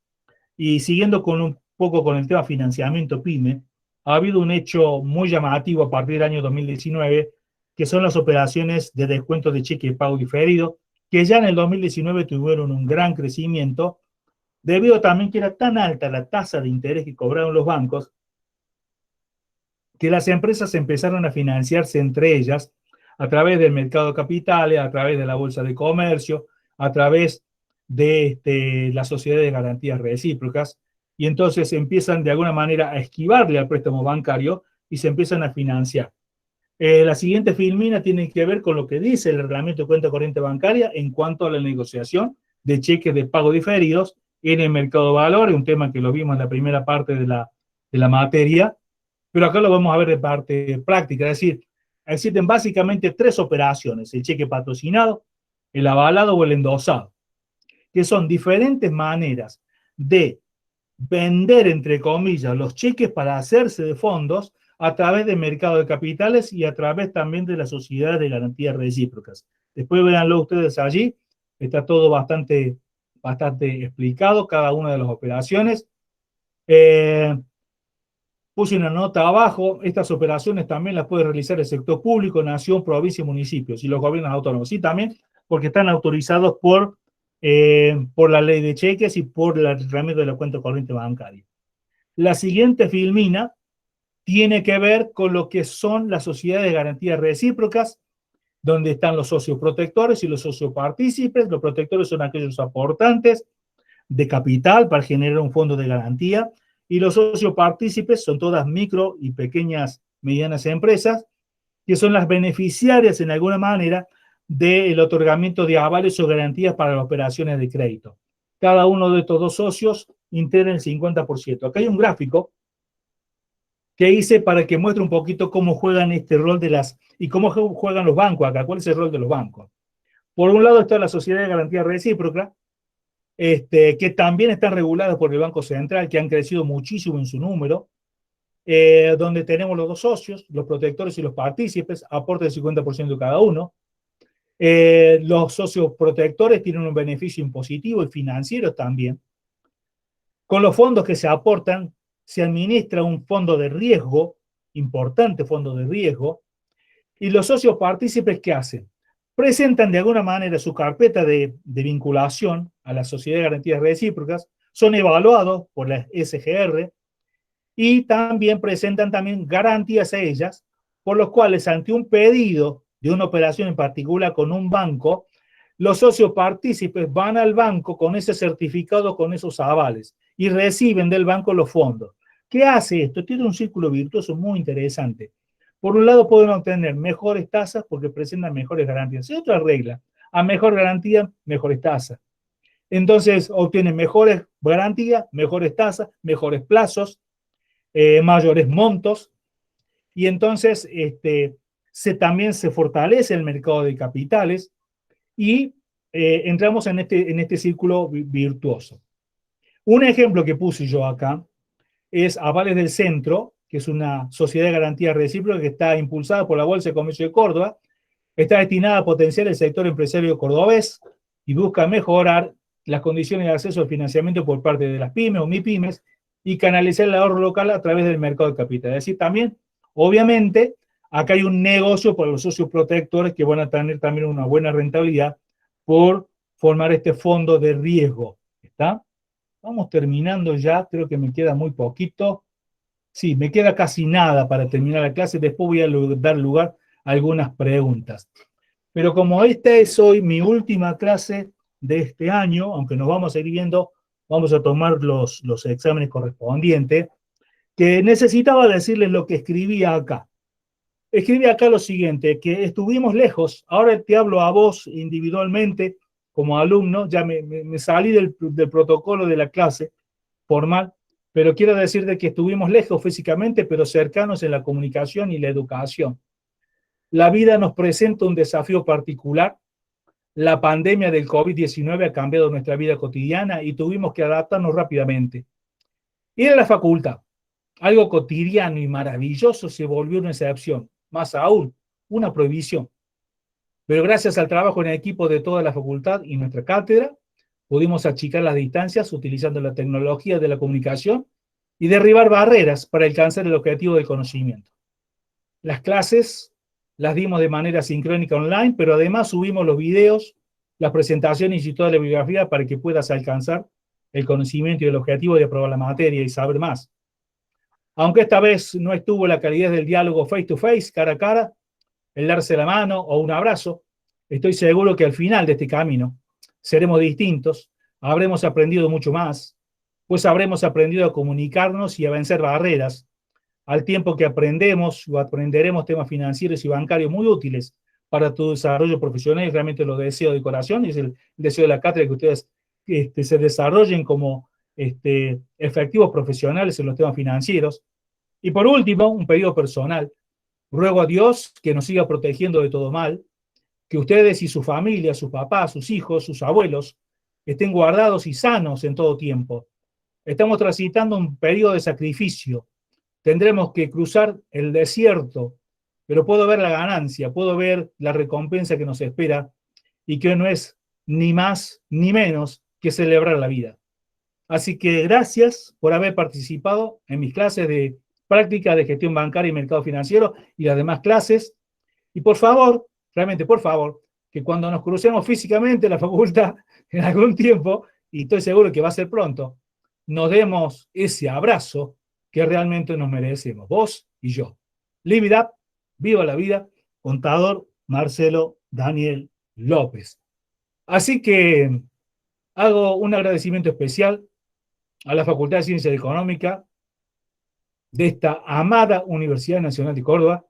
y siguiendo con un poco con el tema financiamiento PYME, ha habido un hecho muy llamativo a partir del año 2019, que son las operaciones de descuento de cheque de pago diferido, que ya en el 2019 tuvieron un gran crecimiento, debido también que era tan alta la tasa de interés que cobraron los bancos, que las empresas empezaron a financiarse entre ellas a través del mercado de capitales, a través de la bolsa de comercio, a través de la sociedad de garantías recíprocas, y entonces empiezan de alguna manera a esquivarle al préstamo bancario y se empiezan a financiar. La siguiente filmina tiene que ver con lo que dice el reglamento de cuenta corriente bancaria en cuanto a la negociación de cheques de pago diferidos en el mercado de valores, un tema que lo vimos en la primera parte de la materia, pero acá lo vamos a ver de parte práctica, es decir, existen básicamente 3 operaciones: el cheque patrocinado, el avalado o el endosado, que son diferentes maneras de vender, entre comillas, los cheques para hacerse de fondos a través del mercado de capitales y a través también de las sociedades de garantías recíprocas. Después véanlo ustedes allí, está todo bastante explicado, cada una de las operaciones. Puse una nota abajo, estas operaciones también las puede realizar el sector público, nación, provincia y municipios, y los gobiernos autónomos. Sí, también, porque están autorizados por la ley de cheques y por el reglamento de la cuenta corriente bancaria. La siguiente filmina tiene que ver con lo que son las sociedades de garantías recíprocas, donde están los socios protectores y los socios partícipes. Los protectores son aquellos aportantes de capital para generar un fondo de garantía, y los socios partícipes son todas micro y pequeñas, medianas empresas, que son las beneficiarias en alguna manera del otorgamiento de avales o garantías para las operaciones de crédito. Cada uno de estos 2 socios integra el 50%. Acá hay un gráfico que hice para que muestre un poquito cómo juegan este rol y cómo juegan los bancos acá, cuál es el rol de los bancos. Por un lado está la sociedad de garantía recíproca, que también están reguladas por el Banco Central, que han crecido muchísimo en su número, donde tenemos los 2 socios, los protectores y los partícipes, aporte del 50% cada uno. Los socios protectores tienen un beneficio impositivo y financiero también. Con los fondos que se aportan, se administra un fondo de riesgo, importante fondo de riesgo, y los socios partícipes, ¿qué hacen? Presentan de alguna manera su carpeta de vinculación a la sociedad de garantías recíprocas, son evaluados por la SGR y también presentan también garantías a ellas, por los cuales ante un pedido de una operación en particular con un banco, los socios partícipes van al banco con ese certificado, con esos avales, y reciben del banco los fondos. ¿Qué hace esto? Tiene un círculo virtuoso muy interesante. Por un lado pueden obtener mejores tasas porque presentan mejores garantías. Y otra regla: a mejor garantía, mejores tasas. Entonces obtienen mejores garantías, mejores tasas, mejores plazos, mayores montos, y entonces también se fortalece el mercado de capitales y entramos en este círculo virtuoso. Un ejemplo que puse yo acá es Avales del Centro, que es una sociedad de garantía recíproca que está impulsada por la Bolsa de Comercio de Córdoba, Está destinada a potenciar el sector empresario cordobés y busca mejorar las condiciones de acceso al financiamiento por parte de las pymes o MIPYMES y canalizar el ahorro local a través del mercado de capital. Es decir, también, obviamente, acá hay un negocio para los socios protectores que van a tener también una buena rentabilidad por formar este fondo de riesgo. ¿Está? Vamos terminando ya, creo que me queda muy poquito. Sí, me queda casi nada para terminar la clase, después voy a dar lugar a algunas preguntas. Pero como esta es hoy mi última clase de este año, aunque nos vamos a ir viendo, vamos a tomar los exámenes correspondientes, que necesitaba decirles lo que escribía acá. Escribí acá lo siguiente, que estuvimos lejos, ahora te hablo a vos individualmente como alumno, ya me salí del protocolo de la clase formal, pero quiero decirte que estuvimos lejos físicamente, pero cercanos en la comunicación y la educación. La vida nos presenta un desafío particular. La pandemia del COVID-19 ha cambiado nuestra vida cotidiana y tuvimos que adaptarnos rápidamente. Ir a la facultad, algo cotidiano y maravilloso, se volvió una excepción, más aún, una prohibición. Pero gracias al trabajo en equipo de toda la facultad y nuestra cátedra, pudimos achicar las distancias utilizando la tecnología de la comunicación y derribar barreras para alcanzar el objetivo del conocimiento. Las clases las dimos de manera sincrónica online, pero además subimos los videos, las presentaciones y toda la bibliografía para que puedas alcanzar el conocimiento y el objetivo de aprobar la materia y saber más. Aunque esta vez no estuvo la calidad del diálogo face to face, cara a cara, el darse la mano o un abrazo, estoy seguro que al final de este camino seremos distintos, habremos aprendido mucho más, pues habremos aprendido a comunicarnos y a vencer barreras, al tiempo que aprendemos o aprenderemos temas financieros y bancarios muy útiles para tu desarrollo profesional, y realmente lo deseo de corazón, y es el deseo de la cátedra que ustedes se desarrollen como efectivos profesionales en los temas financieros. Y por último, un pedido personal. Ruego a Dios que nos siga protegiendo de todo mal, que ustedes y su familia, sus papás, sus hijos, sus abuelos, estén guardados y sanos en todo tiempo. Estamos transitando un periodo de sacrificio. Tendremos que cruzar el desierto, pero puedo ver la ganancia, puedo ver la recompensa que nos espera y que no es ni más ni menos que celebrar la vida. Así que gracias por haber participado en mis clases de práctica de gestión bancaria y mercado financiero y las demás clases. Y por favor, realmente por favor, que cuando nos crucemos físicamente en la facultad en algún tiempo, y estoy seguro que va a ser pronto, nos demos ese abrazo que realmente nos merecemos, vos y yo. Live it up, viva la vida, contador Marcelo Daniel López. Así que hago un agradecimiento especial a la Facultad de Ciencias Económicas de esta amada Universidad Nacional de Córdoba,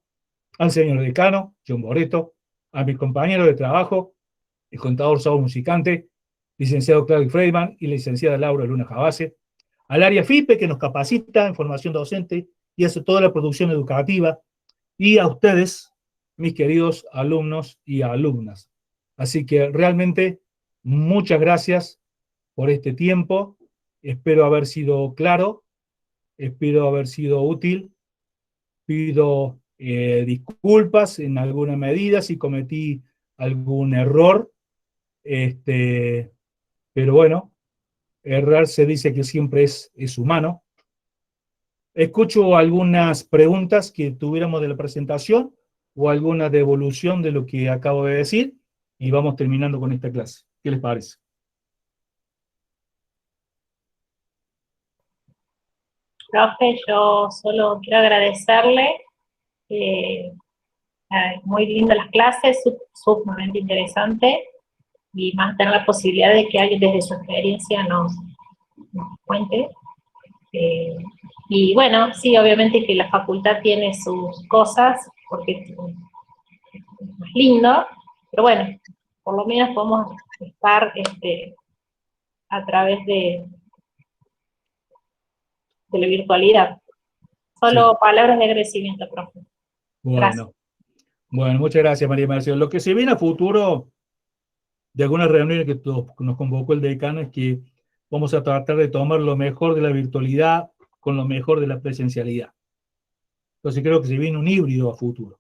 al señor decano, John Boreto, a mi compañero de trabajo, el contador Saúl Musicante, licenciado Claudio Freidman y licenciada Laura Luna Jabase, al área FIPE que nos capacita en formación docente y hace toda la producción educativa, y a ustedes, mis queridos alumnos y alumnas. Así que realmente muchas gracias por este tiempo, espero haber sido claro, espero haber sido útil, pido disculpas en alguna medida si cometí algún error, pero bueno, errar se dice que siempre es humano. Escucho algunas preguntas que tuviéramos de la presentación o alguna devolución de lo que acabo de decir y vamos terminando con esta clase. ¿Qué les parece? Profe, yo solo quiero agradecerle. eh, Muy lindas las clases, sumamente interesante, y más tener la posibilidad de que alguien desde su experiencia nos cuente. Eh, y bueno, sí, obviamente que la facultad tiene sus cosas, porque es más lindo, pero bueno, por lo menos podemos estar a través de la virtualidad. Solo Sí. palabras de agradecimiento, profe. Gracias. Bueno, muchas gracias, María Marcelo. Lo que se viene a futuro de algunas reuniones que nos convocó el decano es que vamos a tratar de tomar lo mejor de la virtualidad con lo mejor de la presencialidad. Entonces creo que se viene un híbrido a futuro.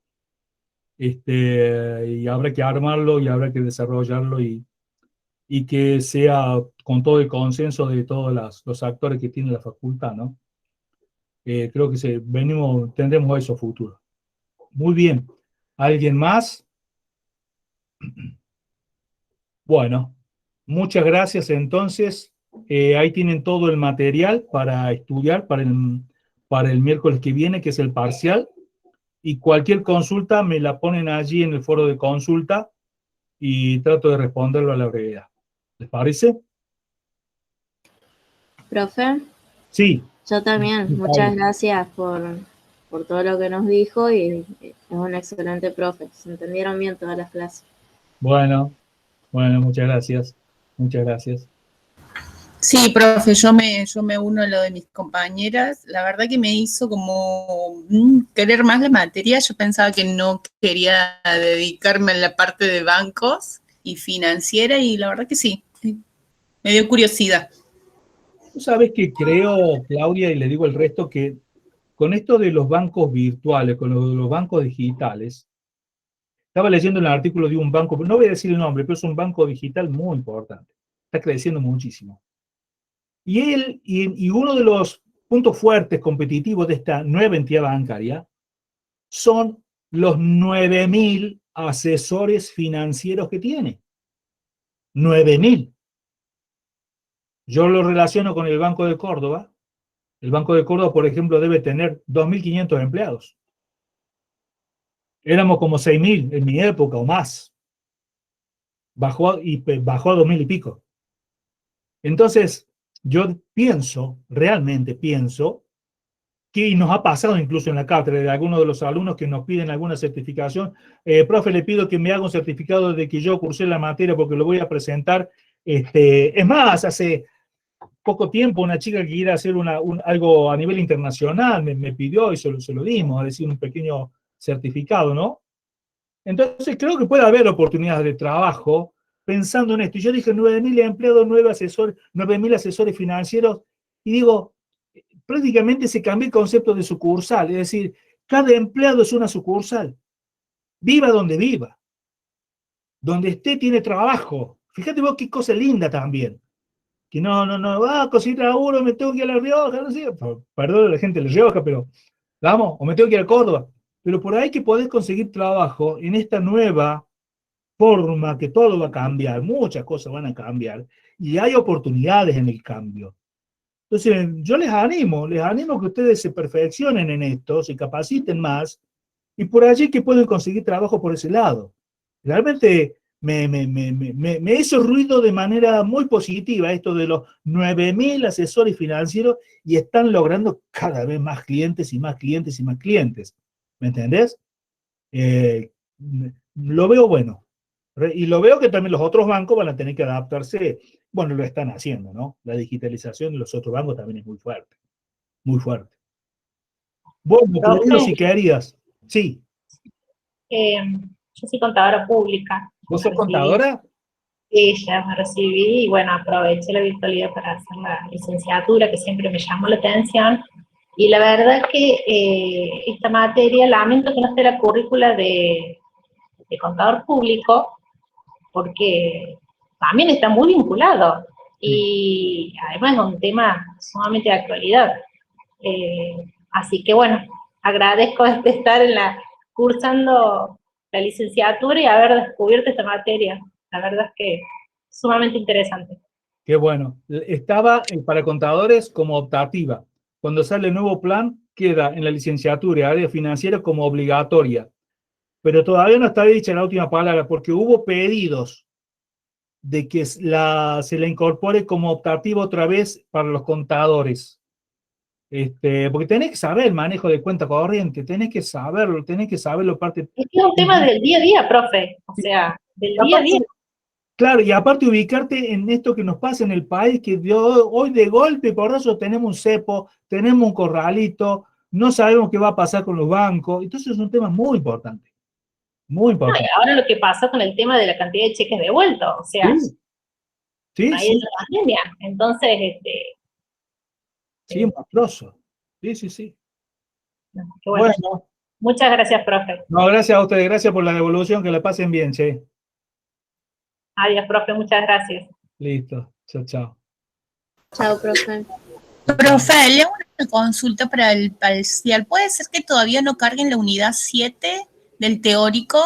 y habrá que armarlo y habrá que desarrollarlo y que sea con todo el consenso de todos los actores que tiene la facultad, ¿no? Creo que tendremos eso futuro. Muy bien. ¿Alguien más? Bueno, muchas gracias entonces. Ahí tienen todo el material para estudiar para el miércoles que viene, que es el parcial. Y cualquier consulta me la ponen allí en el foro de consulta y trato de responderlo a la brevedad. ¿Les parece? Profe, Sí. yo también, muchas gracias por todo lo que nos dijo y es un excelente profe, se entendieron bien todas las clases. Bueno, muchas gracias. Muchas gracias. Sí, profe, yo me uno a lo de mis compañeras. La verdad que me hizo como querer más la materia. Yo pensaba que no quería dedicarme a la parte de bancos y financiera y la verdad que sí, me dio curiosidad. Tú sabes que creo, Claudia, y le digo al resto, que con esto de los bancos virtuales, con lo de los bancos digitales, estaba leyendo un artículo de un banco, no voy a decir el nombre, pero es un banco digital muy importante. Está creciendo muchísimo. Y uno de los puntos fuertes competitivos de esta nueva entidad bancaria son los 9.000 asesores financieros que tiene. 9.000. Yo lo relaciono con el Banco de Córdoba. El Banco de Córdoba, por ejemplo, debe tener 2.500 empleados. Éramos como 6.000 en mi época o más. Bajó a 2.000 y pico. Entonces, yo realmente pienso, que nos ha pasado incluso en la cátedra de algunos de los alumnos que nos piden alguna certificación. Profe, le pido que me haga un certificado de que yo cursé la materia porque lo voy a presentar. Es más, hace poco tiempo una chica que quiere hacer algo a nivel internacional me pidió y se lo dimos, es decir, un pequeño certificado, ¿no? Entonces creo que puede haber oportunidades de trabajo pensando en esto. Y yo dije 9.000 empleados, 9.000 asesores financieros, y digo, prácticamente se cambió el concepto de sucursal, es decir, cada empleado es una sucursal, viva donde viva, donde esté tiene trabajo. Fíjate vos qué cosa linda también, que no, conseguir uno, me tengo que ir a La Rioja, no sé, perdón a la gente de La Rioja, pero vamos, o me tengo que ir a Córdoba, pero por ahí que podés conseguir trabajo en esta nueva forma que todo va a cambiar, muchas cosas van a cambiar, y hay oportunidades en el cambio. Entonces, yo les animo que ustedes se perfeccionen en esto, se capaciten más, y por allí que pueden conseguir trabajo por ese lado. Realmente me hizo ruido de manera muy positiva esto de los 9.000 asesores financieros y están logrando cada vez más clientes y más clientes y más clientes. ¿Me entendés? Lo veo bueno. Y lo veo que también los otros bancos van a tener que adaptarse. Bueno, lo están haciendo, ¿no? La digitalización de los otros bancos también es muy fuerte. Muy fuerte. Bueno, Claudio, si querías. Sí. Yo soy contadora pública. ¿Vos sos contadora? Sí, ya me recibí y bueno, aproveché la virtualidad para hacer la licenciatura, que siempre me llamó la atención. Y la verdad es que esta materia, lamento que no esté la currícula de contador público, porque también está muy vinculado. Y además es un tema sumamente de actualidad. Así que bueno, agradezco estar cursando la licenciatura y haber descubierto esta materia. La verdad es que es sumamente interesante. Qué bueno. Estaba para contadores como optativa. Cuando sale el nuevo plan, queda en la licenciatura y área financiera como obligatoria. Pero todavía no está dicha la última palabra, porque hubo pedidos de que se la incorpore como optativa otra vez para los contadores. Porque tenés que saber el manejo de cuenta corriente, tenés que saberlo parte. Es que es un tema del día a día, profe, o sea, del día a día. Claro, y aparte ubicarte en esto que nos pasa en el país, que hoy de golpe, por eso tenemos un cepo, tenemos un corralito, no sabemos qué va a pasar con los bancos, entonces es un tema muy importante, muy importante. No, y ahora lo que pasa con el tema de la cantidad de cheques devueltos, o sea, sí, ahí es la pandemia, entonces, sí, monstruoso, sí. qué bueno. Muchas gracias, profe. No, gracias a ustedes, gracias por la devolución, que la pasen bien, che. Adiós, profe, muchas gracias. Listo, chao, chao. Chao, profe. Profe, le hago una consulta para el parcial. ¿Puede ser que todavía no carguen la unidad 7 del teórico?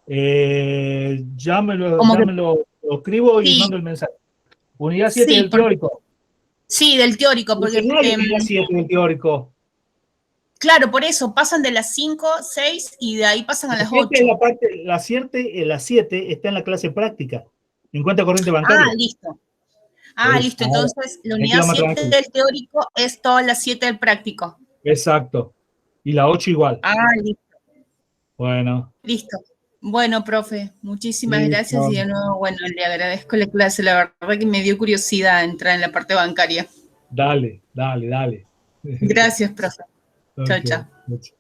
Ya me lo Como que- lo escribo y Sí. mando el mensaje. Unidad 7 Sí, del teórico. Sí, del teórico, porque No hay unidad 7 del teórico. claro, por eso pasan de las 5, 6 y de ahí pasan a La las 7 es 8. la parte, la 7 está en la clase práctica, en cuenta corriente bancaria. Listo. Pues, Listo. ahora, Entonces, la ahí unidad queda más 7 tranquilo. del teórico es todas las 7 del práctico. Exacto. Y la 8 igual. Listo. Bueno. Listo. Bueno, profe, muchísimas Listo. gracias y de nuevo, bueno, le agradezco la clase. La verdad que me dio curiosidad entrar en la parte bancaria. Dale, dale, dale. Gracias, profe. Chao, Ok, chao. chao.